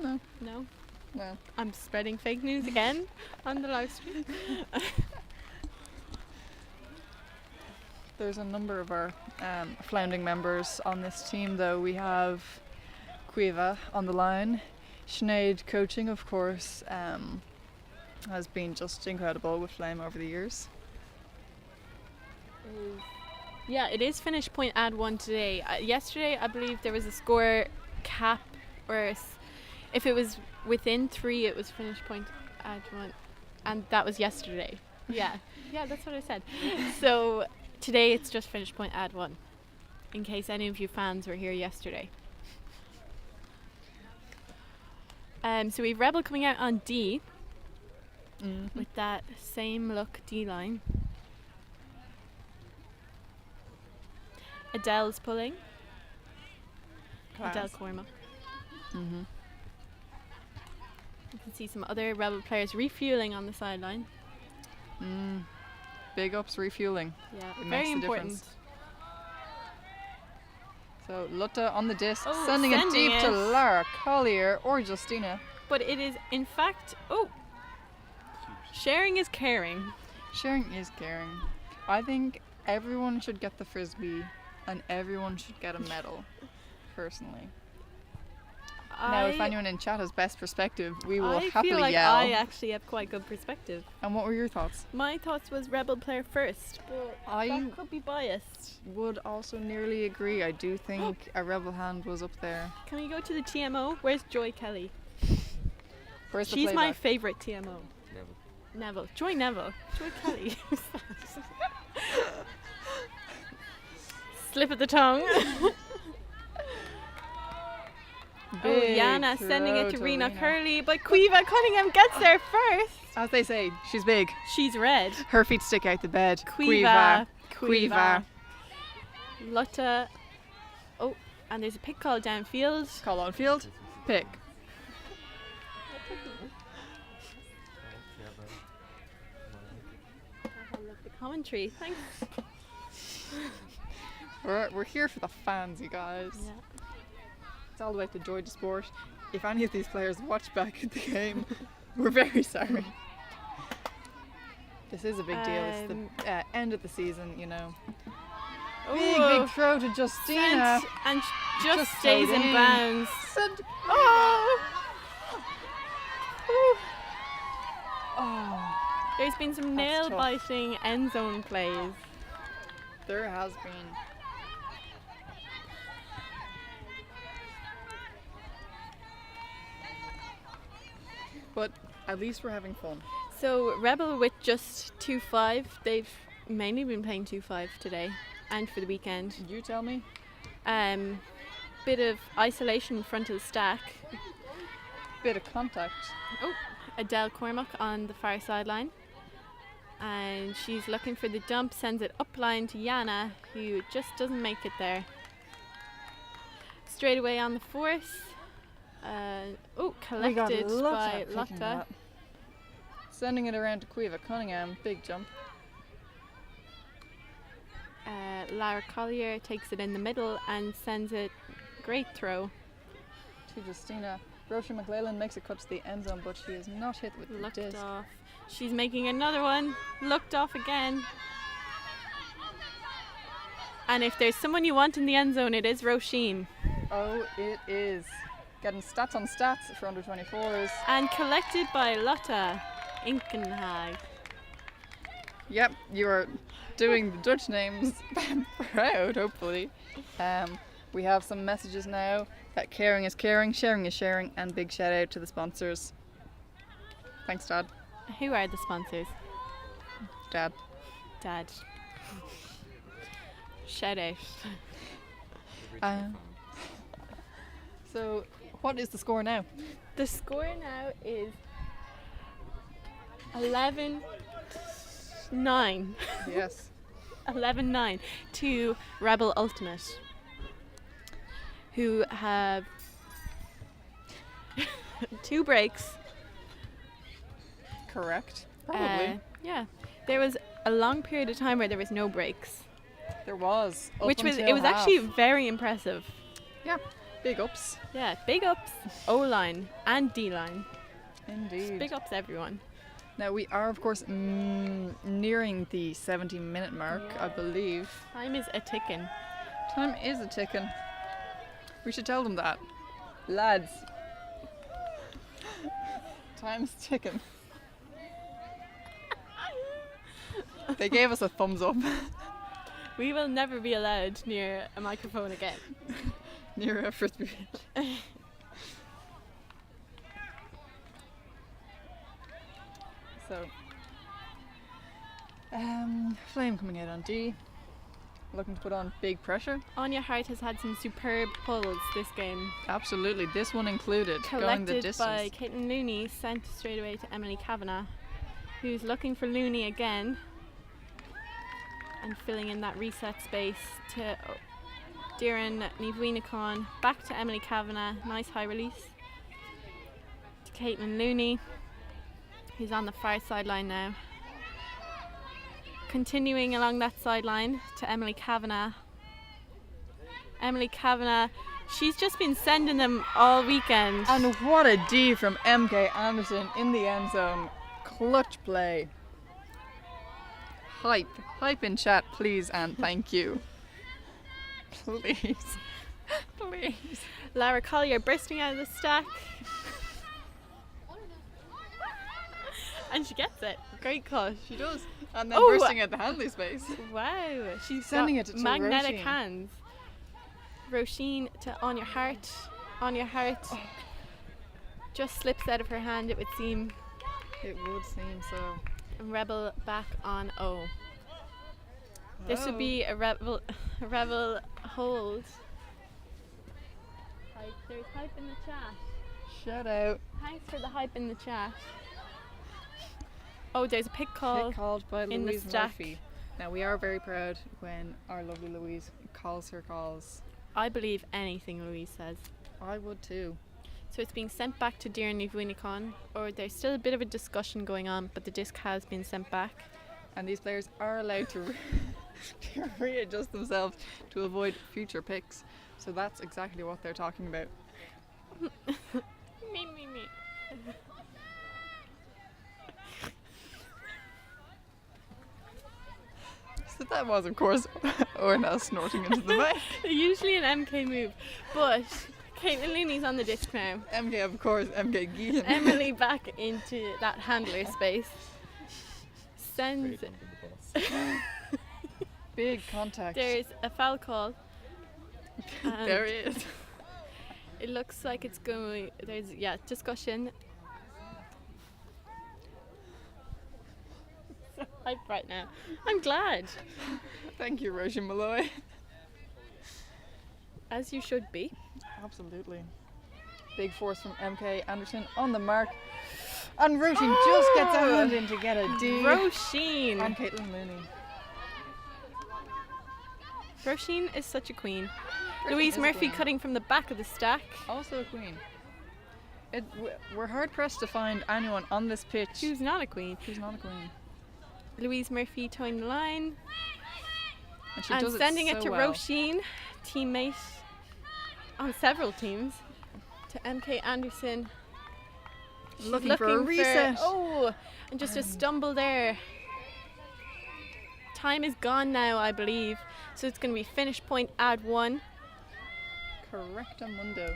A: No.
C: No,
A: No.
C: I'm spreading fake news again on the live stream.
A: There's a number of our flounding members on this team, though. We have Cueva on the line. Sinead coaching, of course, has been just incredible with Flame over the years.
C: Yeah, it is finish point add 1 today. Yesterday, I believe there was a score cap, or if it was within 3, it was finish point add 1, and that was yesterday. Yeah, that's what I said. So today it's just finish point add 1, in case any of you fans were here yesterday. So we've Rebel coming out on D with that same look D line. Adele's pulling.
A: Class.
C: Adele Cormac. You can see some other Rebel players refueling on the sideline.
A: Big ups refueling.
C: Yeah,
A: It
C: very
A: makes a
C: important.
A: difference. So Lutta on the disc,
C: Oh,
A: sending it
C: sending
A: deep to
C: it.
A: Lara Collier or Justina.
C: But it is, in fact, sharing is caring.
A: Sharing is caring. I think everyone should get the frisbee and everyone should get a medal, personally. Now, if anyone in chat has best perspective, we will
C: I
A: happily
C: feel like
A: yell.
C: I actually have quite good perspective.
A: And what were your thoughts?
C: My thoughts was Rebel player first, but
A: I
C: that could be biased.
A: would also nearly agree. I do think a rebel hand was up there.
C: Can we go to the TMO? Where's Joy Kelly?
A: Where's the
C: She's my
A: playback?
C: favourite TMO.
B: Never.
C: Joy Neville. Joy Kelly. Slip of the tongue.
A: Big
C: Yana sending it
A: throw
C: to
A: to
C: Rena
A: Rena.
C: Curley, but Cueva Cunningham gets there first.
A: As they say, she's big.
C: She's red.
A: Her feet stick out the bed.
C: Cueva.
A: Cueva.
C: Lutta. Oh, and there's a pick call downfield.
A: Call on field. Pick.
C: I love the commentary. Thanks.
A: We're here for the fans, you guys.
C: Yeah.
A: It's all about the joy to sport. If any of these players watch back at the game, we're very sorry. This is a big deal. It's the end of the season, you know. Big throw to Justina.
C: Sent and just
A: Just
C: stays
A: stayed
C: in
A: in.
C: bounds.
A: Oh! Oh,
C: There's been some
A: That's tough.
C: nail-biting end zone plays.
A: there has been. But at least we're having fun.
C: So Rebel with just 2-5. They've mainly been playing 2-5 today and for the weekend.
A: You tell me.
C: Bit of isolation in front of the stack.
A: Bit of contact.
C: Adele Cormac on the far sideline. And she's looking for the dump, sends it up line to Yana, who just doesn't make it there. Straight away on the force. Collected by Lotta.
A: Sending it around to Cueva Cunningham. Big jump.
C: Lara Collier takes it in the middle and sends it, great throw.
A: To Justina. Roshi McLellan makes a cut to the end zone, but she is not hit with the
C: Looked
A: disc.
C: off. She's making another one. Looked off again. And if there's someone you want in the end zone, it is Roisin.
A: Oh, it is. Getting stats on stats for under 24s.
C: And collected by Lotta Inkenhag.
A: Yep, you are doing the Dutch names proud, hopefully. We have some messages now that caring is caring, sharing is sharing, and big shout out to the sponsors. Thanks, Dad.
C: Who are the sponsors?
A: Dad.
C: Dad. Shout out.
A: So, what is the score now?
C: The score now is 11-9.
A: Yes.
C: 11-9 to Rebel Ultimate, who have 2 breaks.
A: Correct. Probably.
C: Yeah, there was a long period of time where there was no breaks,
A: There was. Up
C: which was
A: until half.
C: actually very impressive.
A: Yeah. Big ups.
C: Yeah, big ups O line and D line.
A: Indeed.
C: Big ups everyone.
A: Now we are, of course, nearing the 70-minute mark, I believe.
C: Time is a ticking.
A: Time is a ticking. We should tell them that. Lads. Time's ticking. They gave us a thumbs up.
C: We will never be allowed near a microphone again.
A: Near a frisbee pitch. So, Flame coming out on D, looking to put on big pressure.
C: Anya Hart has had some superb pulls this game.
A: Absolutely, this one included, going the
C: Collected
A: distance.
C: by Caitlin Looney, sent straight away to Emily Kavanagh, who's looking for Looney again and filling in that reset space to Doireann Ní Bhuineacháin, back to Emily Kavanagh, nice high release to Caitlin Looney, who's on the far sideline now. Continuing along that sideline to Emily Kavanagh. Emily Kavanagh, she's just been sending them all weekend.
A: And what a D from MK Anderson in the end zone. Clutch play. Hype in chat, please, and thank you. Please. Please.
C: Lara Collier bursting out of the stack. And she gets it. Great cut.
A: She does. And then
C: Oh!
A: bursting out the handling space.
C: Wow. She's
A: Sending
C: got
A: it to
C: magnetic
A: Roisin.
C: hands. Roisin to Anya Hart. Anya Hart just slips out of her hand, it would seem.
A: It would seem so.
C: And Rebel back on O. This would
A: Oh.
C: be a rebel hold. Hype. There's hype in the chat.
A: Shout out.
C: Thanks for the hype in the chat. Oh, there's a pick call.
A: Pick called by
C: in the
A: Louise
C: stack.
A: Murphy. Now we are very proud when our lovely Louise calls her calls.
C: I believe anything Louise says.
A: I would too.
C: So it's being sent back to Doireann Ní Bhuineacháin, or there's still a bit of a discussion going on, but the disc has been sent back.
A: And these players are allowed to to readjust themselves to avoid future picks. So that's exactly what they're talking about.
C: Me.
A: So that was, of course, Orna snorting into the mic.
C: Usually an MK move, but Caitlin Looney's on the disc now.
A: MK, of course, MK Geehan.
C: Emily back into that handler space. Sends.
B: Straight under the bus.
A: Big contact.
C: There's a foul call. And
A: There is.
C: it looks like it's going. There's discussion. So hype right now. I'm glad,
A: Thank you, Roisin Malloy.
C: as you should be.
A: Absolutely. Big force from MK Anderson on the mark. And Roisin just gets a hand in to get a D.
C: Roisin.
A: And Caitlin Looney.
C: Roisin is such a queen.
A: Roisin
C: Louise
A: is a
C: Murphy
A: queen.
C: cutting from the back of the stack.
A: Also a queen. We're hard pressed to find anyone on this pitch
C: Who's not a queen?
A: who's not a queen.
C: Louise Murphy towing the line
A: And she
C: and
A: does
C: sending
A: it
C: it
A: so
C: to
A: well.
C: Roisin, teammate on several teams, to MK Anderson. She's
A: Looking for a reset.
C: Oh, and just a stumble there. Time is gone now, I believe. So it's going to be finish point add 1.
A: Correctamundo.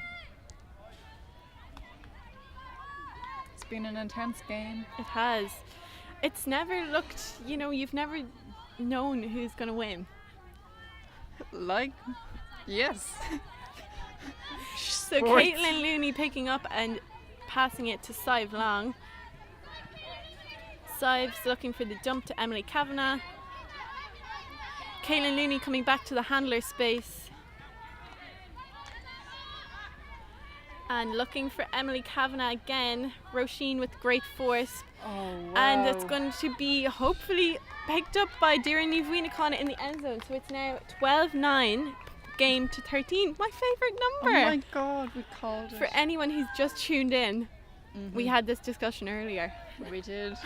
A: It's been an intense game.
C: It has. It's never looked, you've never known who's going to win.
A: Like, yes.
C: So
A: Sports.
C: Caitlin Looney picking up and passing it to Sive Long. Sive's looking for the dump to Emily Kavanagh. Caitlin Looney coming back to the handler space. And looking for Emily Kavanagh again. Roisin with great force.
A: Oh, wow.
C: And it's going to be hopefully picked up by Doireann Ní Bhuineacháin in the end zone. So it's now 12-9, game to 13. My favourite
A: Oh
C: number.
A: my god, we called it.
C: For anyone who's just tuned in, we
A: Mhm.
C: had this discussion earlier.
A: We did.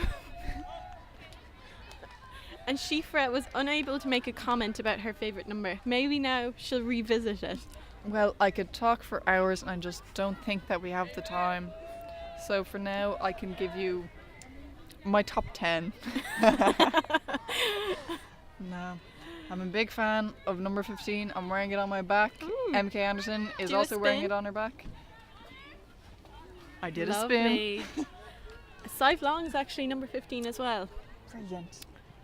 C: And Shifra was unable to make a comment about her favourite number. Maybe now she'll revisit it.
A: Well, I could talk for hours and I just don't think that we have the time. So for now, I can give you my top 10. No. I'm a big fan of number 15. I'm wearing it on my back.
C: Ooh.
A: MK Anderson is
C: Do a
A: also wearing
C: spin.
A: it on her back. I did a
C: Lovely.
A: spin.
C: Sive Long is actually number 15 as well.
A: Brilliant.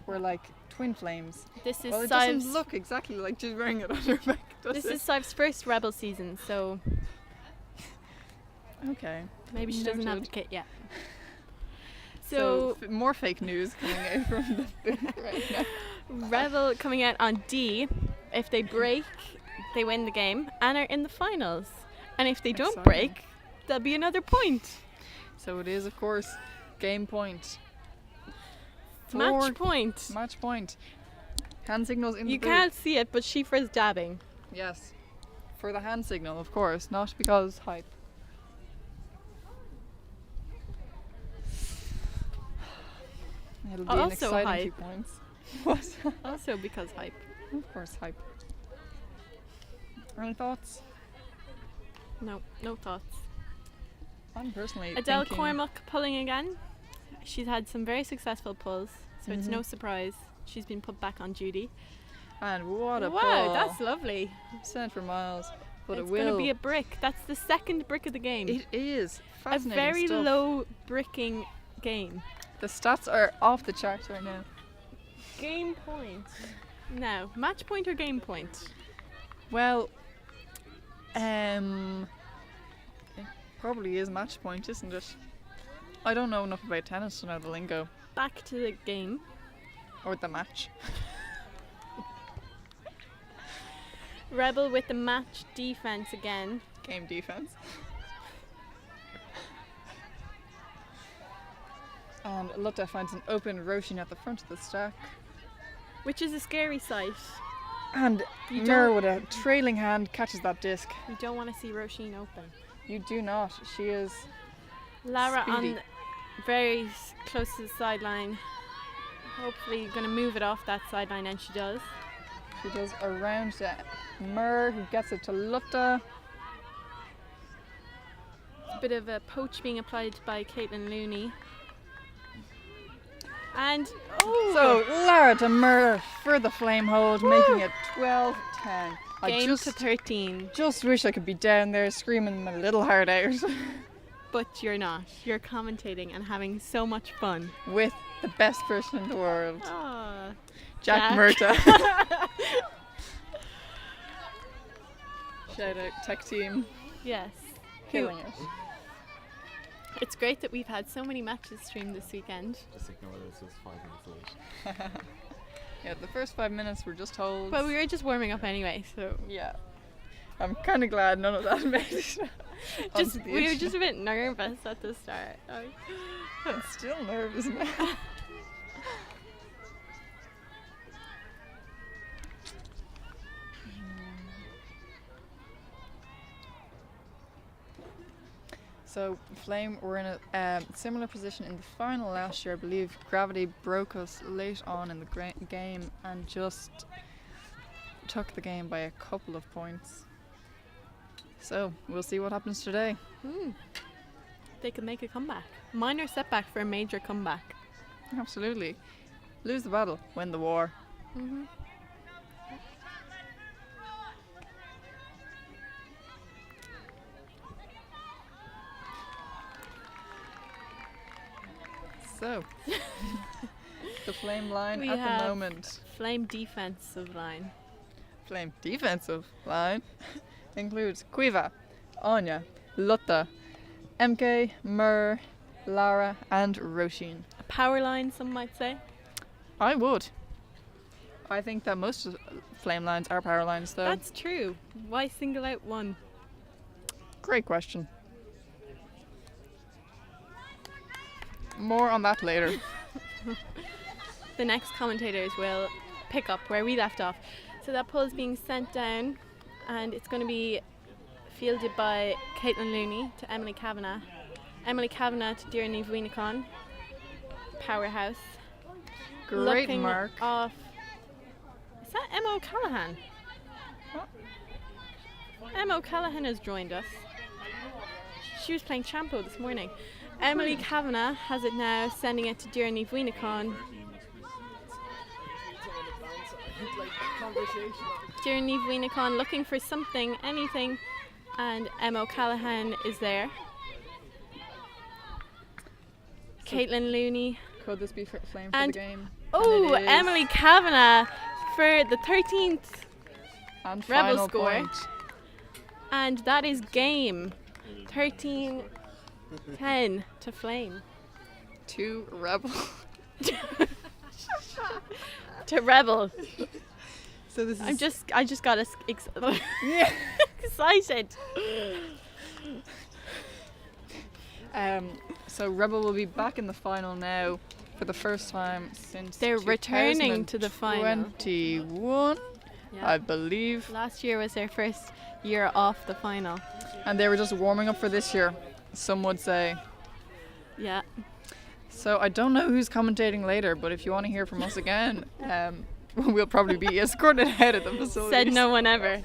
A: We're like twin flames.
C: This is
A: Well, it
C: Sive's.
A: doesn't look exactly like she's wearing it on her back, does
C: This
A: it?
C: is Sive's first Rebel season, so
A: Okay.
C: maybe she doesn't have the
A: Noted.
C: kit yet.
A: So
C: So,
A: more fake news coming out from the booth right now.
C: Rebel coming out on D. If they break, they win the game and are in the finals. And if they don't
A: Exciting.
C: break, there'll be another point.
A: So it is, of course, game point.
C: Match
A: For-
C: point.
A: Match point. Hand signals in
C: You
A: the booth.
C: can't see it, but Shifa's dabbing.
A: Yes. For the hand signal, of course, not because hype. It'll be an
C: Also
A: exciting
C: hype.
A: 2 points. What?
C: Also because hype.
A: Of course, hype. Any thoughts?
C: No thoughts.
A: I'm personally
C: Adele
A: thinking...
C: Cormack pulling again. She's had some very successful pulls, so it's no
A: Mhm.
C: surprise she's been put back on duty.
A: And what a
C: Wow,
A: pull.
C: that's lovely.
A: Sent for miles. But
C: It's
A: it will.
C: going to be a brick. That's the second brick of the game.
A: It is.
C: A
A: Fascinating
C: very
A: stuff.
C: low bricking game.
A: The stats are off the charts right now.
C: Game point. Now, match point or game point?
A: Well, it probably is match point, isn't it? I don't know enough about tennis to know the lingo
C: Back to the game.
A: or the match.
C: Rebel with the match defense again.
A: Game defense. And Lotte finds an open Roshin at the front of the stack.
C: Which is a scary sight.
A: And
C: You
A: Mir
C: don't-
A: with a trailing hand catches that disc.
C: You don't want to see Roisin open.
A: You do not. She is
C: Lara
A: Speedy.
C: on very close to the sideline. Hopefully going to move it off that sideline, and she does.
A: She does around to Mir, who gets it to Lotte.
C: A bit of a poach being applied by Caitlin Looney. And,
A: So Lara to Mir for the flame hold, making it 12-10. I
C: game
A: just
C: to 13.
A: just wish I could be down there screaming my little heart out
C: But you're not. You're commentating and having so much fun.
A: with the best person in the world,
C: Ah.
A: Jack
C: Jack.
A: Murta. Shout out tech team,
C: Yes.
A: killing it.
C: It's great that we've had so many matches streamed this weekend.
B: Just ignore this was 5 minutes late.
A: Yeah, the first 5 minutes were just holds.
C: But we were just warming up anyway, so
A: Yeah. I'm kind of glad none of that made it. onto the
C: we were
A: internet.
C: just a bit nervous at the start.
A: I'm still nervous now. So Flame were in a similar position in the final last year. I believe Gravity broke us late on in the game and just took the game by a couple of points. So we'll see what happens today.
C: They could make a comeback. Minor setback for a major comeback.
A: Absolutely. Lose the battle, win the war. So, the Flame line
C: We
A: at
C: have-
A: the moment.
C: Flame defensive line.
A: Flame defensive line includes Quiva, Anya, Lotte, MK, Mir, Lara, and Roshin.
C: A power line, some might say.
A: I would. I think that most of Flame lines are power lines, though.
C: That's true. Why single out one?
A: Great question. More on that later.
C: The next commentators will pick up where we left off. So that pull is being sent down, and it's going to be fielded by Caitlin Looney to Emily Kavanagh. Emily Kavanagh to Deirdre Vuinacon. Powerhouse.
A: Great
C: Looking
A: mark.
C: Off. Is that Emma O'Callaghan?
A: What?
C: Emma O'Callaghan has joined us. She was playing Champo this morning. Emily Kavanagh has it now, sending it to Dearni Vuinacon. Dearni Vuinacon looking for something, anything, and Emma O'Callaghan is there. Caitlin Looney.
A: Could this be flame for
C: And-
A: the game?
C: Oh,
A: And it is.
C: Emily Kavanagh for the 13th.
A: And
C: Rebel
A: final
C: score.
A: point.
C: And that is game 13-10 to Flame.
A: To Rebel.
C: To Rebel.
A: So this is
C: I just got
A: yeah.
C: excited.
A: So Rebel will be back in the final now for the first time since
C: They're returning to the final.
A: 2021, I believe.
C: Last year was their first year off the final.
A: And they were just warming up for this year, some would say.
C: Yeah.
A: So I don't know who's commentating later, but if you want to hear from us again, we'll probably be escorted out of the facility.
C: Said no one ever.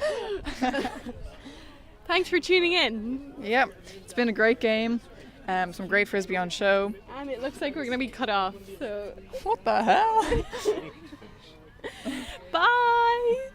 C: Thanks for tuning in.
A: Yep, it's been a great game. Some great frisbee on show.
C: And it looks like we're going to be cut off. So
A: What the hell?
C: bye.